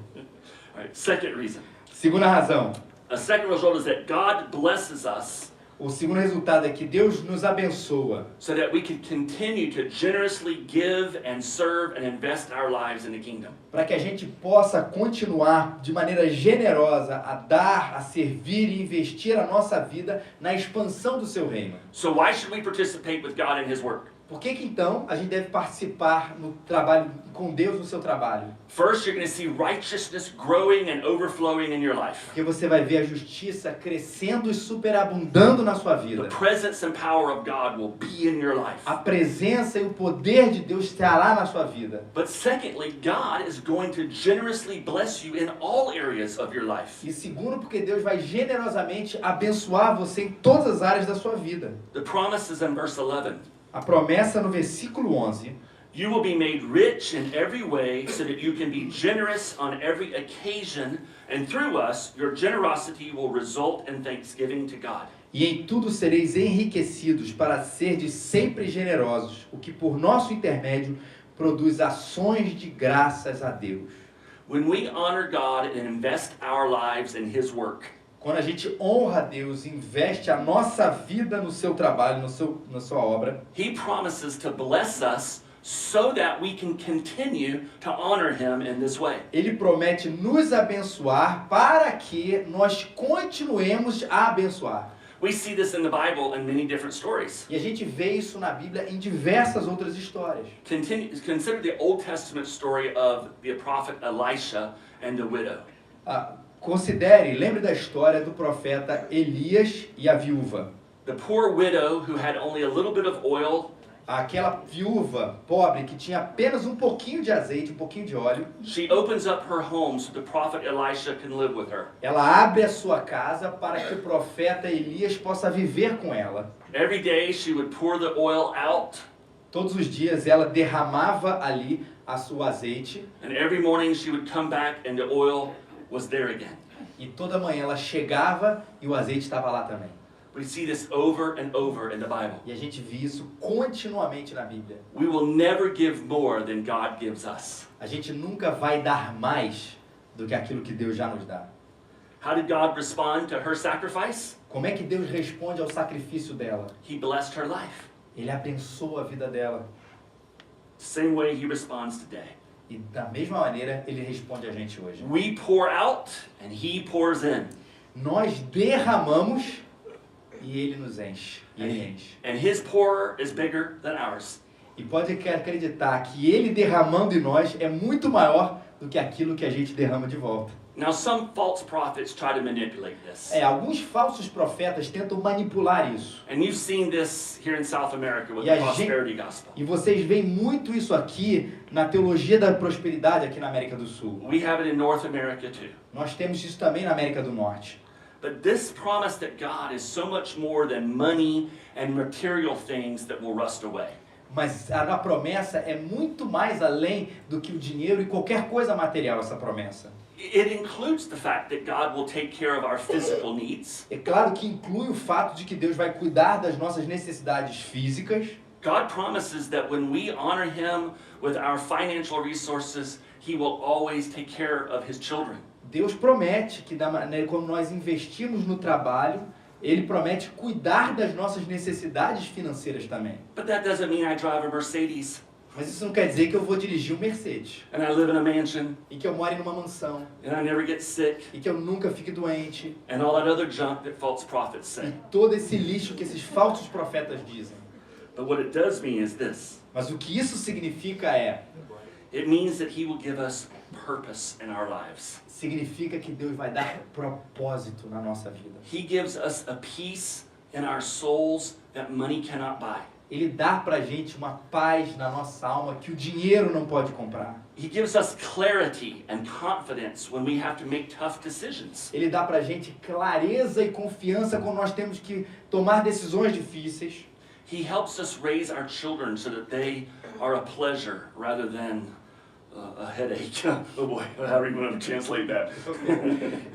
Speaker 2: All right, second reason.
Speaker 1: Segunda razão.
Speaker 2: A second result is that God blesses us
Speaker 1: O segundo resultado é que Deus nos abençoa
Speaker 2: so that we can continue to generously give and serve and invest our lives in the kingdom.
Speaker 1: para que a gente possa continuar de maneira generosa a dar, a servir e investir a nossa vida na expansão do seu reino.
Speaker 2: So why should we participate with God in His work?
Speaker 1: Por que então a gente deve participar no trabalho com Deus no seu trabalho?
Speaker 2: First, you're going to see righteousness growing and overflowing in your life.
Speaker 1: Porque você vai ver a justiça crescendo e superabundando na sua vida.
Speaker 2: The presence and power of God will be in your life.
Speaker 1: A presença e o poder de Deus estará na sua vida.
Speaker 2: But secondly, God is going to generously bless you in all areas of your life.
Speaker 1: E segundo, porque Deus vai generosamente abençoar você em todas as áreas da sua vida.
Speaker 2: The promise is in verse 11.
Speaker 1: A promessa no versículo 11,
Speaker 2: You will be made rich in every way so that you can be generous on every occasion, and through us, your generosity will result in thanksgiving to God.
Speaker 1: e em tudo sereis enriquecidos para serdes sempre generosos, o que por nosso intermédio produz ações de graças a Deus.
Speaker 2: When we honor God and invest our lives in His work,
Speaker 1: Quando a gente honra a Deus, investe a nossa vida no seu trabalho, na sua obra,
Speaker 2: He promises to bless us so that we can continue to honor Him in this way.
Speaker 1: Ele promete nos abençoar para que nós continuemos a abençoar.
Speaker 2: We see this in the Bible in many different stories.
Speaker 1: E a gente vê isso na Bíblia em diversas outras histórias.
Speaker 2: Consider the Old Testament story of the prophet Elisha and the widow.
Speaker 1: Considere, lembre da história do profeta Elias e a viúva.
Speaker 2: The poor widow who had only a little bit of oil,
Speaker 1: Aquela viúva pobre que tinha apenas um pouquinho de azeite, um pouquinho de óleo,
Speaker 2: she opens up her home so the prophet Elisha can live with her.
Speaker 1: ela abre a sua casa para que o profeta Elias possa viver com ela.
Speaker 2: Every day she would pour the oil out,
Speaker 1: Todos os dias ela derramava ali o azeite
Speaker 2: and every morning she would come back and the oil was there again.
Speaker 1: e toda manhã ela chegava e o azeite estava lá também.
Speaker 2: We see this over and over in the Bible.
Speaker 1: E a gente vê isso continuamente na Bíblia.
Speaker 2: We will never give more than God gives us.
Speaker 1: A gente nunca vai dar mais do que aquilo que Deus já nos dá.
Speaker 2: How did God respond to her sacrifice?
Speaker 1: Como é que Deus responde ao sacrifício dela?
Speaker 2: He blessed her life.
Speaker 1: Ele abençoa a vida dela.
Speaker 2: Same way He responds today.
Speaker 1: E da mesma maneira ele responde a gente hoje.
Speaker 2: We pour out and He pours in.
Speaker 1: Nós derramamos e ele nos enche. E ele enche.
Speaker 2: And His pour is bigger than ours.
Speaker 1: E pode acreditar que ele derramando em nós é muito maior do que aquilo que a gente derrama de volta.
Speaker 2: Now some false prophets try to manipulate this.
Speaker 1: Alguns falsos profetas tentam manipular isso.
Speaker 2: And you've seen this here in South America with
Speaker 1: E a
Speaker 2: the prosperity gospel.
Speaker 1: E vocês veem muito isso aqui na teologia da prosperidade aqui na América do Sul.
Speaker 2: We have it in North America too.
Speaker 1: Nós temos isso também na América do Norte.
Speaker 2: But this promise that God is so much more than money and material things that will rust away.
Speaker 1: Mas a promessa é muito mais além do que o dinheiro e qualquer coisa material, essa promessa.
Speaker 2: It includes the fact that God will take care of our physical needs.
Speaker 1: É claro que inclui o fato de que Deus vai cuidar das nossas necessidades físicas.
Speaker 2: God promises that when we honor Him with our financial resources, He will always take care of His children.
Speaker 1: Deus promete que da maneira como nós investimos no trabalho, Ele promete cuidar das nossas necessidades financeiras também.
Speaker 2: But that doesn't mean I drive a Mercedes
Speaker 1: Mas isso não quer dizer que eu vou dirigir um Mercedes
Speaker 2: and I live in a mansion
Speaker 1: e que eu more numa mansão
Speaker 2: and I never get sick
Speaker 1: e que eu nunca fique doente
Speaker 2: and all that other junk that false prophets
Speaker 1: e
Speaker 2: say.
Speaker 1: todo esse lixo que esses falsos profetas dizem.
Speaker 2: But what it does mean is this.
Speaker 1: Mas o que isso significa
Speaker 2: It means that He will give us purpose in our lives.
Speaker 1: significa que Deus vai dar propósito na nossa vida.
Speaker 2: He gives us a peace in our souls that money cannot buy.
Speaker 1: Ele dá pra gente uma paz na nossa alma que o dinheiro não pode comprar.
Speaker 2: He gives us clarity and confidence when we have to make tough decisions.
Speaker 1: Ele dá pra gente clareza e confiança quando nós temos que tomar decisões difíceis.
Speaker 2: He helps us raise our children so that they are a pleasure rather than a headache. Oh boy, how are you going to translate that?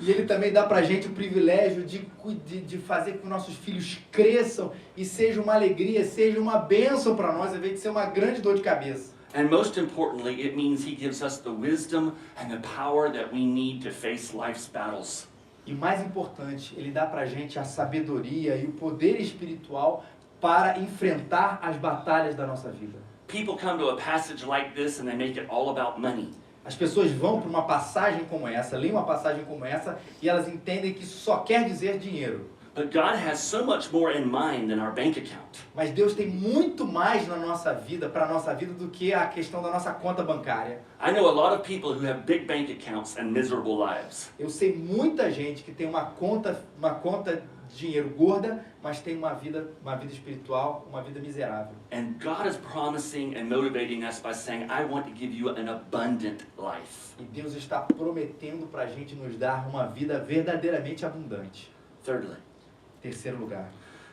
Speaker 1: E ele também dá pra gente o privilégio de fazer com que nossos filhos cresçam e seja uma alegria, seja uma bênção para nós, ao invés de ser uma grande dor de cabeça.
Speaker 2: And most importantly, it means He gives us the wisdom and the power that we need to face life's battles.
Speaker 1: E mais importante, ele dá pra gente a sabedoria e o poder espiritual para enfrentar as batalhas da nossa vida.
Speaker 2: People come to a passage like this and they make it all about money.
Speaker 1: As pessoas vão para uma passagem como essa, leem uma passagem como essa, e elas entendem que isso só quer dizer dinheiro.
Speaker 2: But God has so much more in mind than our bank account.
Speaker 1: Mas Deus tem muito mais na nossa vida, para a nossa vida, do que a questão da nossa conta bancária.
Speaker 2: I know a lot of people who have big bank accounts and miserable lives.
Speaker 1: Eu sei muita gente que tem uma conta de dinheiro gorda, mas tem uma vida espiritual, uma vida miserável.
Speaker 2: And God is promising and motivating us by saying, I want to give you an abundant life.
Speaker 1: E Deus está prometendo para a gente nos dar uma vida verdadeiramente abundante.
Speaker 2: Thirdly,
Speaker 1: Terceiro lugar.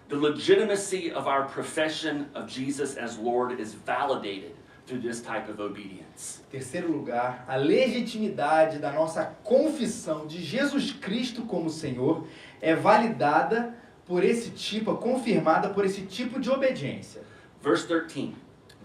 Speaker 2: the legitimacy of our profession of Jesus as Lord is validated through this type of obedience.
Speaker 1: Terceiro lugar, a legitimidade da nossa confissão de Jesus Cristo como Senhor é validada por esse tipo, confirmada por esse tipo de obediência.
Speaker 2: Verse 13.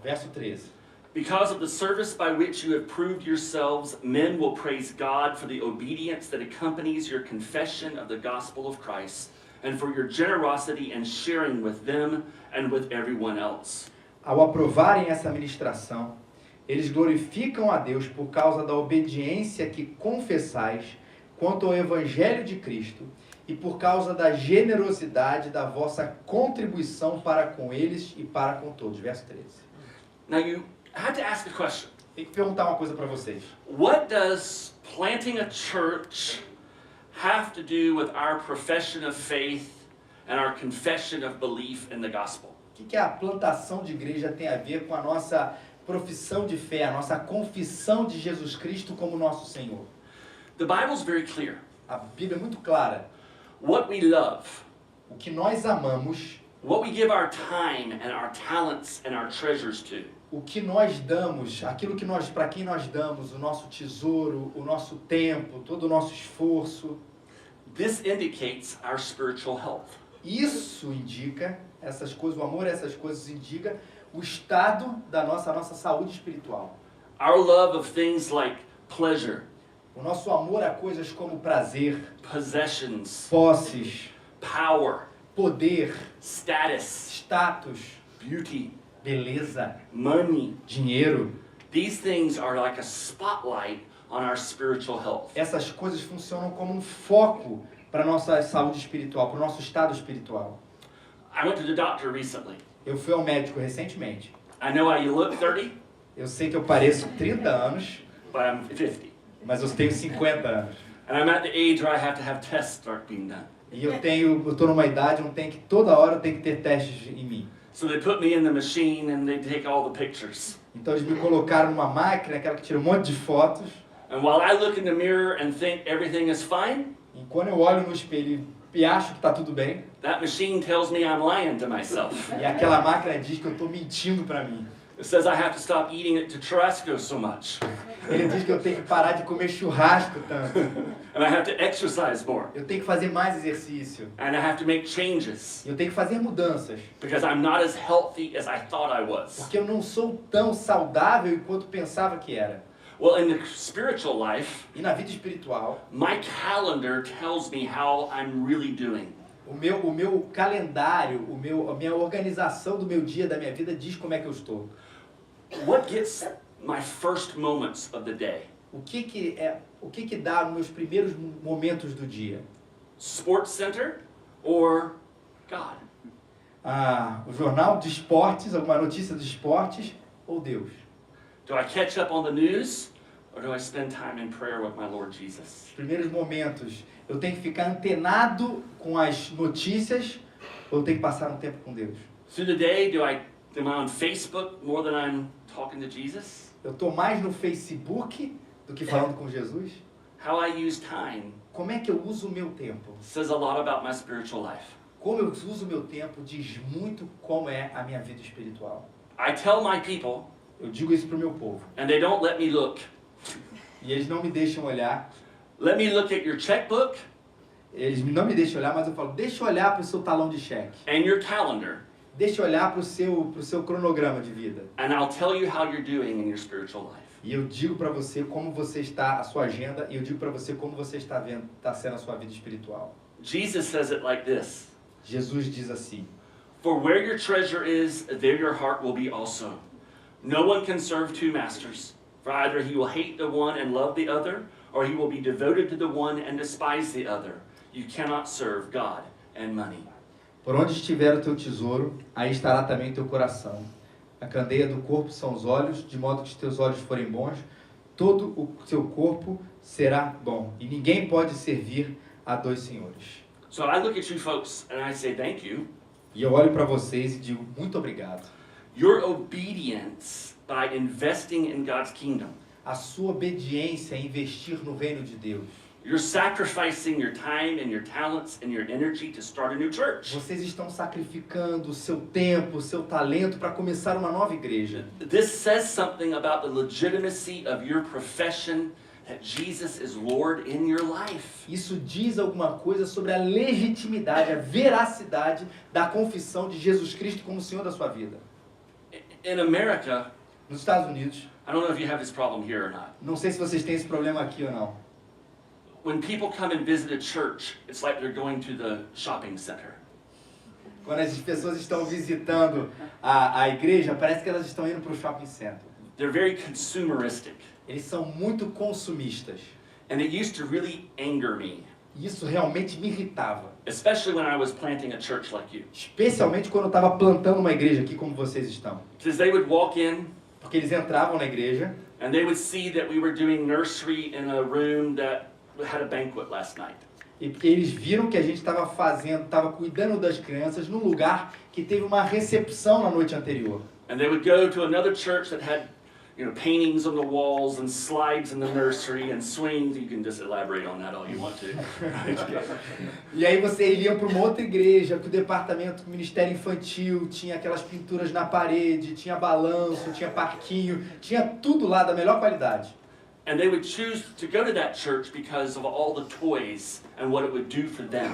Speaker 1: Verso 13.
Speaker 2: Because of the service by which you have proved yourselves, men will praise God for the obedience that accompanies your confession of the gospel of Christ, and for your generosity and sharing with them and with everyone else.
Speaker 1: Ao aprovarem essa ministração, eles glorificam a Deus por causa da obediência que confessais quanto ao Evangelho de Cristo e por causa da generosidade da vossa contribuição para com eles e para com todos. Verso 13.
Speaker 2: Now you have to ask a question.
Speaker 1: Tem que perguntar uma coisa para vocês.
Speaker 2: What does planting a church have to do with our profession of faith and our confession of belief in the gospel?
Speaker 1: O que a plantação de igreja tem a ver com a nossa profissão de fé, a nossa confissão de Jesus Cristo como nosso Senhor?
Speaker 2: The Bible's very clear.
Speaker 1: A Bíblia é muito clara.
Speaker 2: What we love,
Speaker 1: O que nós amamos,
Speaker 2: what we give our time and our talents and our treasures to,
Speaker 1: o que nós damos, aquilo que nós, para quem nós damos, o nosso tesouro, o nosso tempo, todo o nosso esforço,
Speaker 2: this indicates our spiritual health.
Speaker 1: isso indica, essas coisas, o amor a essas coisas indica o estado da nossa saúde espiritual.
Speaker 2: Our love of things like pleasure,
Speaker 1: O nosso amor a coisas como prazer,
Speaker 2: possessions,
Speaker 1: posses,
Speaker 2: power,
Speaker 1: poder,
Speaker 2: status,
Speaker 1: status,
Speaker 2: beauty,
Speaker 1: beleza,
Speaker 2: money.
Speaker 1: dinheiro.
Speaker 2: These things are like a spotlight on our spiritual health.
Speaker 1: Essas coisas funcionam como um foco para a nossa saúde espiritual, para o nosso estado espiritual.
Speaker 2: I went to the doctor recently.
Speaker 1: Eu fui ao médico recentemente.
Speaker 2: I know how you look 30,
Speaker 1: Eu sei que eu pareço 30 anos,
Speaker 2: but I'm 50.
Speaker 1: mas eu tenho 50 anos.
Speaker 2: And I'm at the age where I have to have tests start being done.
Speaker 1: E eu estou numa idade onde tem que, toda hora eu tenho que ter testes em mim.
Speaker 2: So they put me in the machine and they take all the pictures.
Speaker 1: Então eles me colocaram numa máquina, aquela que tira um monte de fotos.
Speaker 2: And while I look in the mirror and think everything is fine,
Speaker 1: E quando eu olho no espelho e acho que está tudo bem,
Speaker 2: that machine tells me I'm lying to myself.
Speaker 1: e aquela máquina diz que eu estou mentindo para mim.
Speaker 2: It says I have to stop eating it to churrasco so much.
Speaker 1: Ele diz que eu tenho que parar de comer churrasco tanto.
Speaker 2: And I have to exercise more.
Speaker 1: Eu tenho que fazer mais exercício.
Speaker 2: And I have to make changes.
Speaker 1: Eu tenho que fazer mudanças.
Speaker 2: Because I'm not as healthy as I thought I was.
Speaker 1: Porque eu não sou tão saudável quanto pensava que era.
Speaker 2: Well, in the spiritual life,
Speaker 1: E na vida espiritual,
Speaker 2: my calendar tells me how I'm really doing.
Speaker 1: o meu calendário, a minha organização do meu dia, da minha vida, diz como é que eu estou.
Speaker 2: What gets my first moments of the day?
Speaker 1: O que dá nos meus primeiros momentos do dia?
Speaker 2: Sports Center or God?
Speaker 1: O jornal de esportes, alguma notícia dos esportes ou Deus?
Speaker 2: Do I catch up on the news or do I spend time in prayer with my Lord Jesus?
Speaker 1: Os primeiros momentos, eu tenho que ficar antenado com as notícias ou eu tenho que passar um tempo com Deus?
Speaker 2: Through the day, am I on Facebook more than I'm talking to Jesus?
Speaker 1: Eu estou mais no Facebook do que falando com Jesus?
Speaker 2: How I use time
Speaker 1: Como é que eu uso o meu tempo?
Speaker 2: says a lot about my spiritual life.
Speaker 1: Como eu uso o meu tempo diz muito como é a minha vida espiritual.
Speaker 2: I tell my people
Speaker 1: Eu digo isso para o meu povo.
Speaker 2: and they don't let me look.
Speaker 1: E eles não me deixam olhar.
Speaker 2: Let me look at your checkbook
Speaker 1: Eles não me deixam olhar, mas eu falo, deixa eu olhar para o seu talão de cheque.
Speaker 2: and your calendar,
Speaker 1: Deixa eu olhar para o seu cronograma de vida.
Speaker 2: and I'll tell you how you're doing in your spiritual life.
Speaker 1: E eu digo para você como você está, a sua agenda, e eu digo para você como você está sendo a sua vida espiritual.
Speaker 2: Jesus says it like this:
Speaker 1: Jesus diz assim:
Speaker 2: For where your treasure is, there your heart will be also. No one can serve two masters, for either he will hate the one and love the other, or he will be devoted to the one and despise the other. You cannot serve God and money.
Speaker 1: Por onde estiver o teu tesouro, aí estará também o teu coração. A candeia do corpo são os olhos, de modo que os teus olhos forem bons, todo o seu corpo será bom. E ninguém pode servir a dois senhores.
Speaker 2: So I look at you folks and I say thank you.
Speaker 1: E eu olho para vocês e digo muito obrigado.
Speaker 2: Your obedience by investing in God's kingdom.
Speaker 1: A sua obediência é investir no reino de Deus.
Speaker 2: You're sacrificing your time and your talents and your energy to start a new church.
Speaker 1: Vocês estão sacrificando o seu tempo, o seu talento para começar uma nova igreja.
Speaker 2: This says something about the legitimacy of your profession that Jesus is Lord in your life.
Speaker 1: Isso diz alguma coisa sobre a legitimidade, a veracidade da confissão de Jesus Cristo como Senhor da sua vida.
Speaker 2: In America,
Speaker 1: Nos Estados Unidos,
Speaker 2: I don't know if you have this problem here or not.
Speaker 1: não sei se vocês têm esse problema aqui ou não.
Speaker 2: When people come and visit a church, it's like they're going to the shopping center.
Speaker 1: Quando as pessoas estão visitando a igreja, parece que elas estão indo para o shopping center.
Speaker 2: They're very consumeristic.
Speaker 1: Eles são muito consumistas.
Speaker 2: And it used to really anger me,
Speaker 1: E isso realmente me irritava.
Speaker 2: especially when I was planting a church like you.
Speaker 1: Especialmente quando eu estava plantando uma igreja aqui como vocês estão.
Speaker 2: Because they would walk in
Speaker 1: Porque eles entravam na igreja
Speaker 2: and they would see that we were doing nursery in a room that had a banquet last night.
Speaker 1: e eles viram que a gente estava cuidando das crianças num lugar que teve uma recepção na noite anterior.
Speaker 2: And they would go to another church that had, paintings on the walls and slides in the nursery and swings. You can just elaborate on that all you want to.
Speaker 1: E aí você ia para uma outra igreja, que o departamento do Ministério Infantil tinha aquelas pinturas na parede, tinha balanço, tinha parquinho, tinha tudo lá da melhor qualidade.
Speaker 2: And they would choose to go to that church because of all the toys and what it would do for them.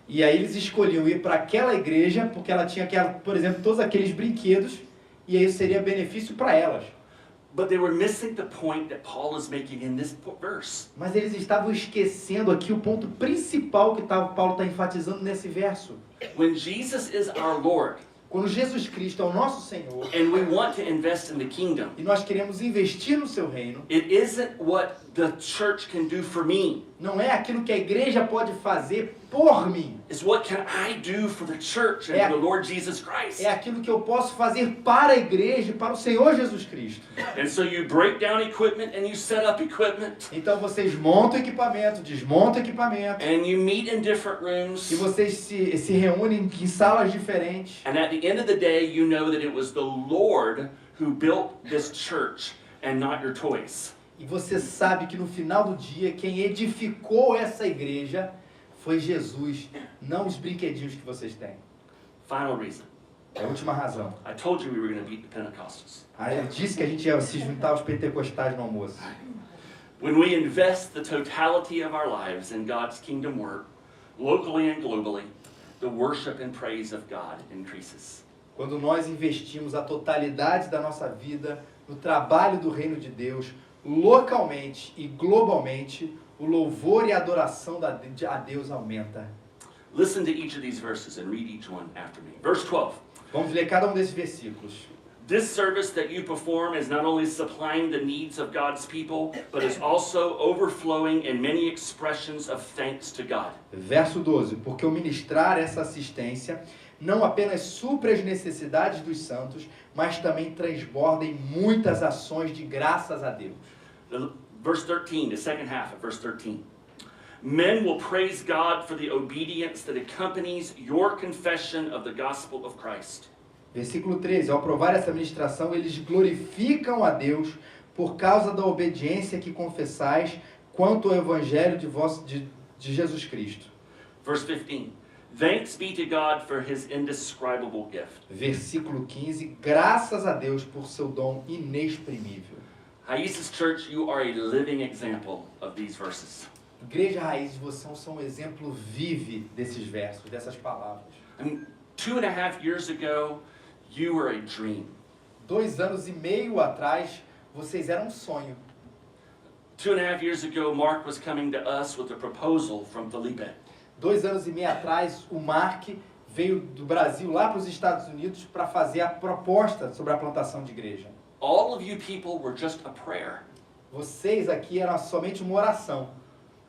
Speaker 1: E aí eles escolhiam ir para aquela igreja porque ela tinha, por exemplo, todos aqueles brinquedos e aí isso seria benefício para elas.
Speaker 2: But they were missing the point that Paul is making in this verse.
Speaker 1: Mas eles estavam esquecendo aqui o ponto principal que Paulo está enfatizando nesse verso.
Speaker 2: When Jesus is our Lord
Speaker 1: Quando Jesus Cristo é o nosso Senhor
Speaker 2: and we want to invest in the kingdom,
Speaker 1: e nós queremos investir no seu reino,
Speaker 2: it isn't what the church can do for me.
Speaker 1: não é aquilo que a igreja pode fazer por mim.
Speaker 2: It's what can I do for the church and for the Lord Jesus Christ.
Speaker 1: É aquilo que eu posso fazer para a igreja e para o Senhor Jesus Cristo.
Speaker 2: And so you break down equipment and you set up equipment
Speaker 1: Então vocês montam equipamento, desmontam equipamento,
Speaker 2: and you meet in different rooms.
Speaker 1: e vocês se reúnem em salas diferentes.
Speaker 2: And at the end of the day, you know that it was the Lord who built this church and not your toys.
Speaker 1: E você sabe que no final do dia, quem edificou essa igreja foi Jesus, não os brinquedinhos que vocês têm.
Speaker 2: Final reason.
Speaker 1: É a última razão.
Speaker 2: I told you we were going to beat the Pentecostals.
Speaker 1: Aí ele disse que a gente ia se juntar aos pentecostais no almoço.
Speaker 2: When we invest the totality of our lives in God's kingdom work, locally and globally, the worship and praise of God increases.
Speaker 1: Quando nós investimos a totalidade da nossa vida no trabalho do reino de Deus, localmente e globalmente, o louvor e a adoração a Deus aumenta.
Speaker 2: Listen to each of these verses and read each one after me. Verse 12.
Speaker 1: Vamos ler cada um desses versículos.
Speaker 2: This service that you perform is not only supplying the needs of God's people, but is also overflowing in many expressions of thanks to God.
Speaker 1: Verso 12. Porque o ministrar essa assistência não apenas supre as necessidades dos santos, mas também transborda em muitas ações de graças a Deus.
Speaker 2: Verse 13, the second half of verse 13. Men will praise God for the obedience that accompanies your confession of the gospel of Christ.
Speaker 1: Versículo 13. Ao aprovar essa ministração, eles glorificam a Deus por causa da obediência que confessais quanto ao evangelho de Jesus Cristo.
Speaker 2: Verse 15. Thanks be to God for his indescribable gift.
Speaker 1: Versículo 15, graças a Deus por seu dom inexprimível.
Speaker 2: Raíces Church, you are a living example of these verses.
Speaker 1: Igreja Raiz, vocês são um exemplo vive desses versos, dessas palavras.
Speaker 2: I mean, 2.5 years ago, you were a dream.
Speaker 1: 2 anos e meio atrás, vocês eram um sonho.
Speaker 2: 2.5 years ago, Mark was coming to us with a proposal from Felipe.
Speaker 1: 2 anos e meio atrás, o Mark veio do Brasil lá para os Estados Unidos para fazer a proposta sobre a plantação de igreja.
Speaker 2: All of you people were just a prayer
Speaker 1: Vocês aqui eram somente uma oração.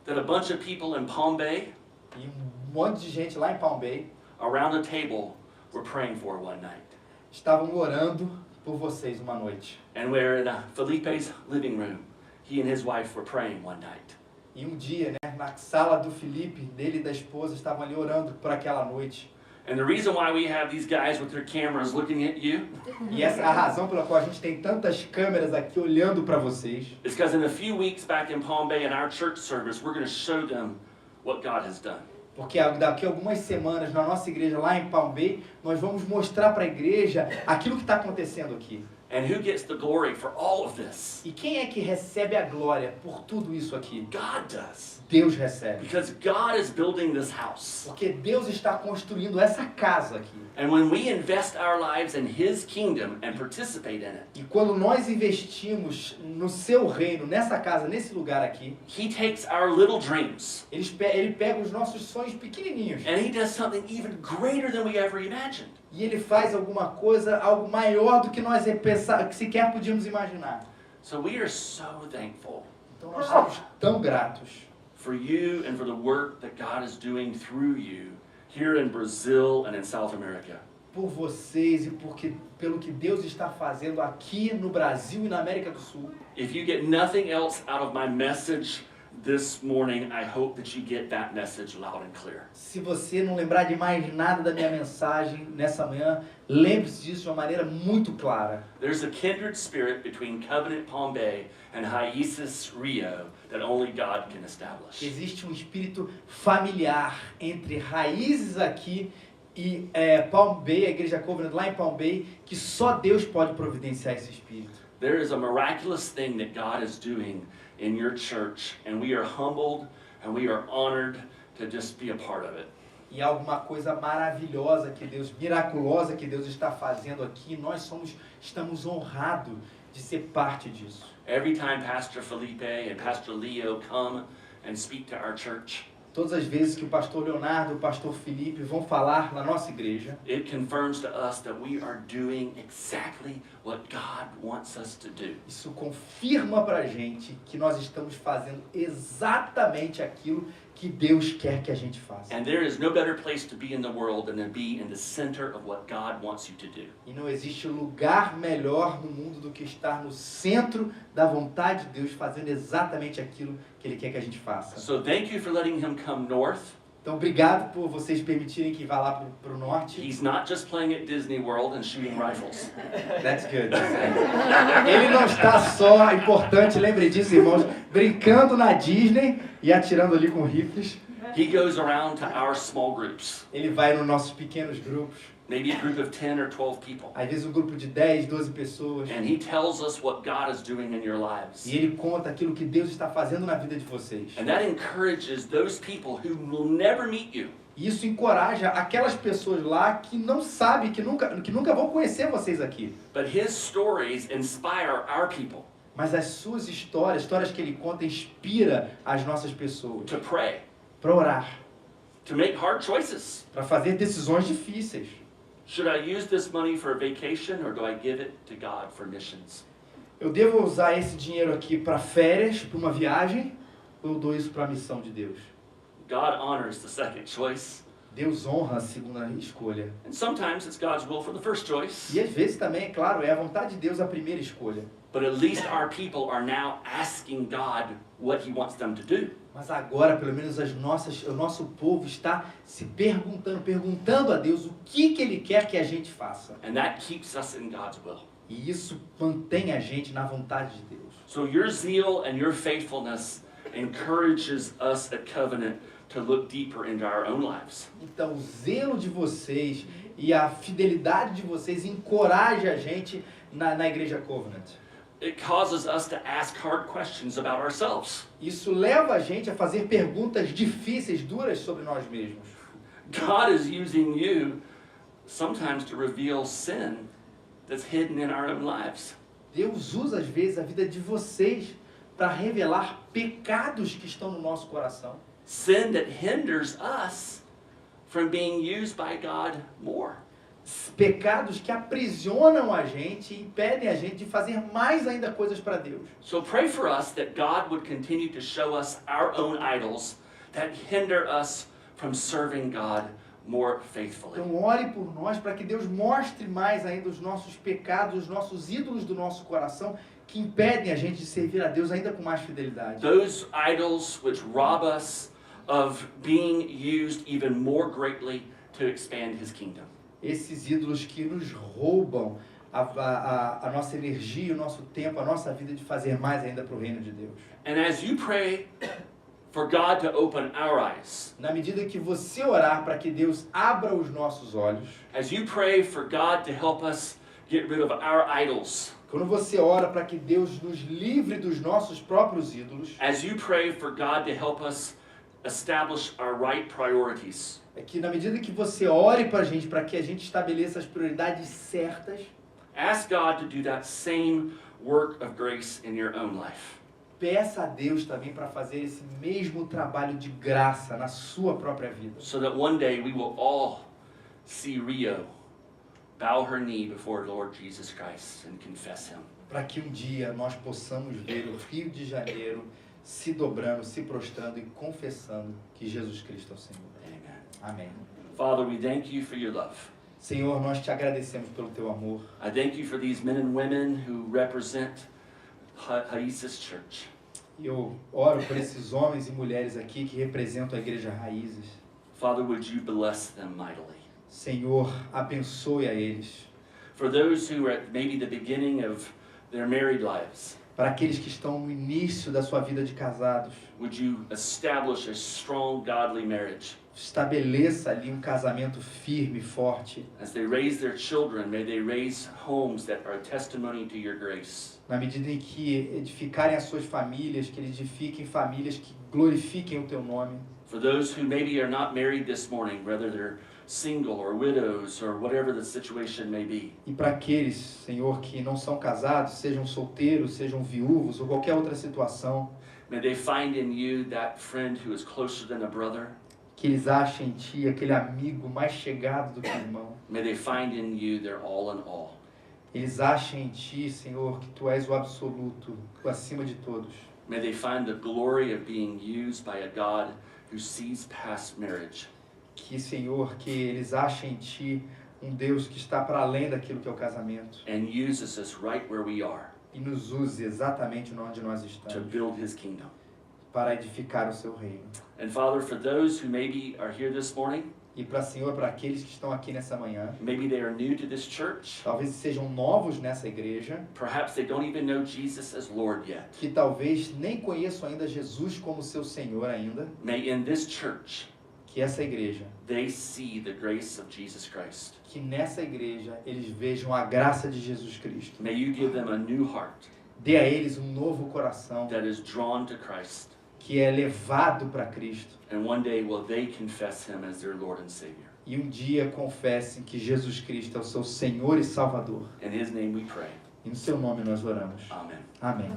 Speaker 2: that a bunch of people in Palm Bay
Speaker 1: E um monte de gente lá em Palm Bay
Speaker 2: around a table were praying for one night.
Speaker 1: estavam orando por vocês uma noite.
Speaker 2: And we're in Felipe's living room. He and his wife were praying one night.
Speaker 1: E um dia, né, na sala do Felipe, dele e da esposa, estavam ali orando por aquela noite.
Speaker 2: And the reason why we have these guys with their cameras looking at you
Speaker 1: E essa é a razão pela qual a gente tem tantas câmeras aqui olhando para vocês.
Speaker 2: is because in a few weeks back in Palm Bay in our church service, we're going to show them what God has done.
Speaker 1: Porque daqui a algumas semanas, na nossa igreja lá em Palm Bay, nós vamos mostrar para a igreja aquilo que está acontecendo aqui.
Speaker 2: And who gets the glory for all of this?
Speaker 1: E quem é que recebe a glória por tudo isso aqui?
Speaker 2: God does.
Speaker 1: Deus recebe.
Speaker 2: Because God is building this house.
Speaker 1: Porque Deus está construindo essa casa aqui.
Speaker 2: And when we invest our lives in His kingdom and participate in it,
Speaker 1: E quando nós investimos no seu reino, nessa casa, nesse lugar aqui,
Speaker 2: He takes our little dreams
Speaker 1: ele pega os nossos sonhos pequenininhos
Speaker 2: and He does something even greater than we ever imagined.
Speaker 1: e ele faz alguma coisa, algo maior do que nós que sequer podíamos imaginar.
Speaker 2: So we are so thankful
Speaker 1: Então nós somos tão gratos
Speaker 2: for you and for the work that God is doing through you here in Brazil and in South America.
Speaker 1: por vocês e pelo que Deus está fazendo aqui no Brasil e na América do Sul.
Speaker 2: If you get nothing else out of my message this morning, I hope that you get that message loud and clear.
Speaker 1: Se você não lembrar de mais nada da minha mensagem nessa manhã, lembre-se disso de uma maneira muito clara.
Speaker 2: There's a kindred spirit between Covenant Palm Bay and Raíces Rio that only God can establish.
Speaker 1: Existe um espírito familiar entre raízes aqui e Palm Bay, a igreja Covenant lá em Palm Bay, que só Deus pode providenciar esse espírito.
Speaker 2: There is a miraculous thing that God is doing in your church, and we are humbled and we are honored to just be a part of it.
Speaker 1: E há alguma coisa maravilhosa miraculosa que Deus está fazendo aqui. Nós estamos honrados de ser parte disso.
Speaker 2: Every time Pastor Felipe and Pastor Leo come and speak to our church,
Speaker 1: Todas as vezes que o pastor Leonardo e o pastor Felipe vão falar na nossa igreja,
Speaker 2: it confirms to us that we are doing exactly what God wants us to do.
Speaker 1: isso confirma pra gente que nós estamos fazendo exatamente aquilo que Deus quer que a gente faça.
Speaker 2: And there is no better place to be in the world than to be in the center of what God wants you to do.
Speaker 1: E não existe lugar melhor no mundo do que estar no centro da vontade de Deus, fazendo exatamente aquilo que Ele quer que a gente faça.
Speaker 2: So thank you for letting him come north.
Speaker 1: Então, obrigado por vocês permitirem que vá lá pro norte.
Speaker 2: He's not just playing at Disney World and shooting rifles.
Speaker 1: That's good. Ele não está só, importante, lembre disso, irmãos, brincando na Disney e atirando ali com rifles.
Speaker 2: He goes around to our small groups,
Speaker 1: Ele vai nos nossos pequenos grupos,
Speaker 2: maybe a group of 10 or 12 people,
Speaker 1: às vezes um grupo de 10, 12 pessoas.
Speaker 2: and he tells us what God is doing in your lives.
Speaker 1: E ele conta aquilo que Deus está fazendo na vida de vocês.
Speaker 2: And that encourages those people who will never meet you.
Speaker 1: E isso encoraja aquelas pessoas lá que não sabem, que nunca vão conhecer vocês aqui.
Speaker 2: But his stories inspire our people
Speaker 1: Mas as suas histórias que ele conta, inspira as nossas pessoas
Speaker 2: to pray,
Speaker 1: para orar,
Speaker 2: to make hard choices.
Speaker 1: para fazer decisões difíceis.
Speaker 2: Should I use this money for a vacation or do I give it to God for missions?
Speaker 1: Eu devo usar esse dinheiro aqui para férias, para uma viagem, ou eu dou isso para a missão de Deus?
Speaker 2: God honors the second choice.
Speaker 1: Deus honra a segunda escolha.
Speaker 2: And sometimes it's God's will for the first choice.
Speaker 1: E às vezes também, é claro, é a vontade de Deus a primeira escolha.
Speaker 2: But at least our people are now asking God what he wants them to do.
Speaker 1: Mas agora, pelo menos o nosso povo está se perguntando a Deus o que Ele quer que a gente faça.
Speaker 2: And that keeps us in God's will.
Speaker 1: E isso mantém a gente na vontade de Deus.
Speaker 2: So your zeal and your faithfulness encourages us at Covenant to look deeper into our own lives.
Speaker 1: Então, o zelo de vocês e a fidelidade de vocês encoraja a gente na Igreja Covenant.
Speaker 2: It causes us to ask hard questions about ourselves.
Speaker 1: Isso leva a gente a fazer perguntas difíceis, duras sobre nós mesmos.
Speaker 2: God is using you sometimes to reveal sin that's hidden in our own lives.
Speaker 1: Deus usa às vezes a vida de vocês para revelar pecados que estão no nosso coração.
Speaker 2: Sin that hinders us from being used by God more.
Speaker 1: Pecados que aprisionam a gente e impedem a gente de fazer mais ainda coisas para Deus.
Speaker 2: So pray for us that God would continue to show us our own idols that hinder us from serving God more faithfully.
Speaker 1: Então ore por nós para que Deus mostre mais ainda os nossos pecados, os nossos ídolos do nosso coração que impedem a gente de servir a Deus ainda com mais fidelidade.
Speaker 2: Those idols which rob us of being used even more greatly to expand His kingdom.
Speaker 1: Esses ídolos que nos roubam a nossa energia, o nosso tempo, a nossa vida de fazer mais ainda para o reino de Deus.
Speaker 2: And as you pray for God to open our eyes,
Speaker 1: Na medida que você orar para que Deus abra os nossos olhos,
Speaker 2: as you pray for God to help us get rid of our idols,
Speaker 1: quando você ora para que Deus nos livre dos nossos próprios ídolos,
Speaker 2: as you pray for God to help us establish our right priorities,
Speaker 1: é que na medida que você ore para que a gente estabeleça as prioridades certas,
Speaker 2: ask God to do that same work of grace in your own life.
Speaker 1: peça a Deus também para fazer esse mesmo trabalho de graça na sua própria vida.
Speaker 2: So that one day we will all see Rio bow her knee before Lord Jesus Christ and confess Him.
Speaker 1: Para que um dia nós possamos ver o Rio de Janeiro se dobrando, se prostrando e confessando que Jesus Cristo é o Senhor.
Speaker 2: Amen.
Speaker 1: Amém.
Speaker 2: Father, we thank you for your love.
Speaker 1: Senhor, nós te agradecemos pelo teu amor.
Speaker 2: I thank you for these men and women who represent Raíces Church.
Speaker 1: E eu oro por esses homens e mulheres aqui que representam a Igreja Raízes.
Speaker 2: Father, would you bless them mightily?
Speaker 1: Senhor, abençoe a eles.
Speaker 2: For those who are at maybe the beginning of their married lives,
Speaker 1: Para aqueles que estão no início da sua vida de casados,
Speaker 2: would you establish a strong, godly marriage?
Speaker 1: estabeleça ali um casamento firme, forte.
Speaker 2: As they raise their children, may they raise homes that are a testimony to your grace.
Speaker 1: Na medida em que edificarem as suas famílias, que eles edifiquem famílias que glorifiquem o teu nome.
Speaker 2: For those who maybe are not married this morning, whether they're single or widows or whatever the situation may be,
Speaker 1: E para aqueles, Senhor, que não são casados, sejam solteiros, sejam viúvos ou qualquer outra situação,
Speaker 2: may they find in you that friend who is closer than a brother.
Speaker 1: que eles achem em Ti aquele amigo mais chegado do que irmão.
Speaker 2: May they find in you their all in all.
Speaker 1: Eles achem em Ti, Senhor, que Tu és o absoluto, o acima de todos.
Speaker 2: May they find the glory of being used by a God who sees past marriage.
Speaker 1: Que, Senhor, que eles achem em Ti um Deus que está para além daquilo que é o casamento.
Speaker 2: And uses us right where we are
Speaker 1: E nos use exatamente onde nós
Speaker 2: to
Speaker 1: estamos,
Speaker 2: build His kingdom.
Speaker 1: para edificar o Seu reino.
Speaker 2: And Father, for those who maybe are here this morning,
Speaker 1: E para, Senhor, para aqueles que estão aqui nessa manhã,
Speaker 2: maybe they are new to this church,
Speaker 1: talvez sejam novos nessa igreja,
Speaker 2: perhaps they don't even know Jesus as Lord yet.
Speaker 1: que talvez nem conheçam ainda Jesus como seu Senhor ainda,
Speaker 2: May in this church
Speaker 1: que essa igreja,
Speaker 2: they see the grace of Jesus Christ.
Speaker 1: que nessa igreja eles vejam a graça de Jesus Cristo.
Speaker 2: May you give them a new heart
Speaker 1: Dê a eles um novo coração
Speaker 2: that is drawn to Christ.
Speaker 1: que é levado para Cristo.
Speaker 2: And one day will they confess Him as their Lord and Savior.
Speaker 1: E um dia confessem que Jesus Cristo é o seu Senhor e Salvador.
Speaker 2: In His name we pray.
Speaker 1: E no seu nome nós oramos.
Speaker 2: Amen.
Speaker 1: Amém.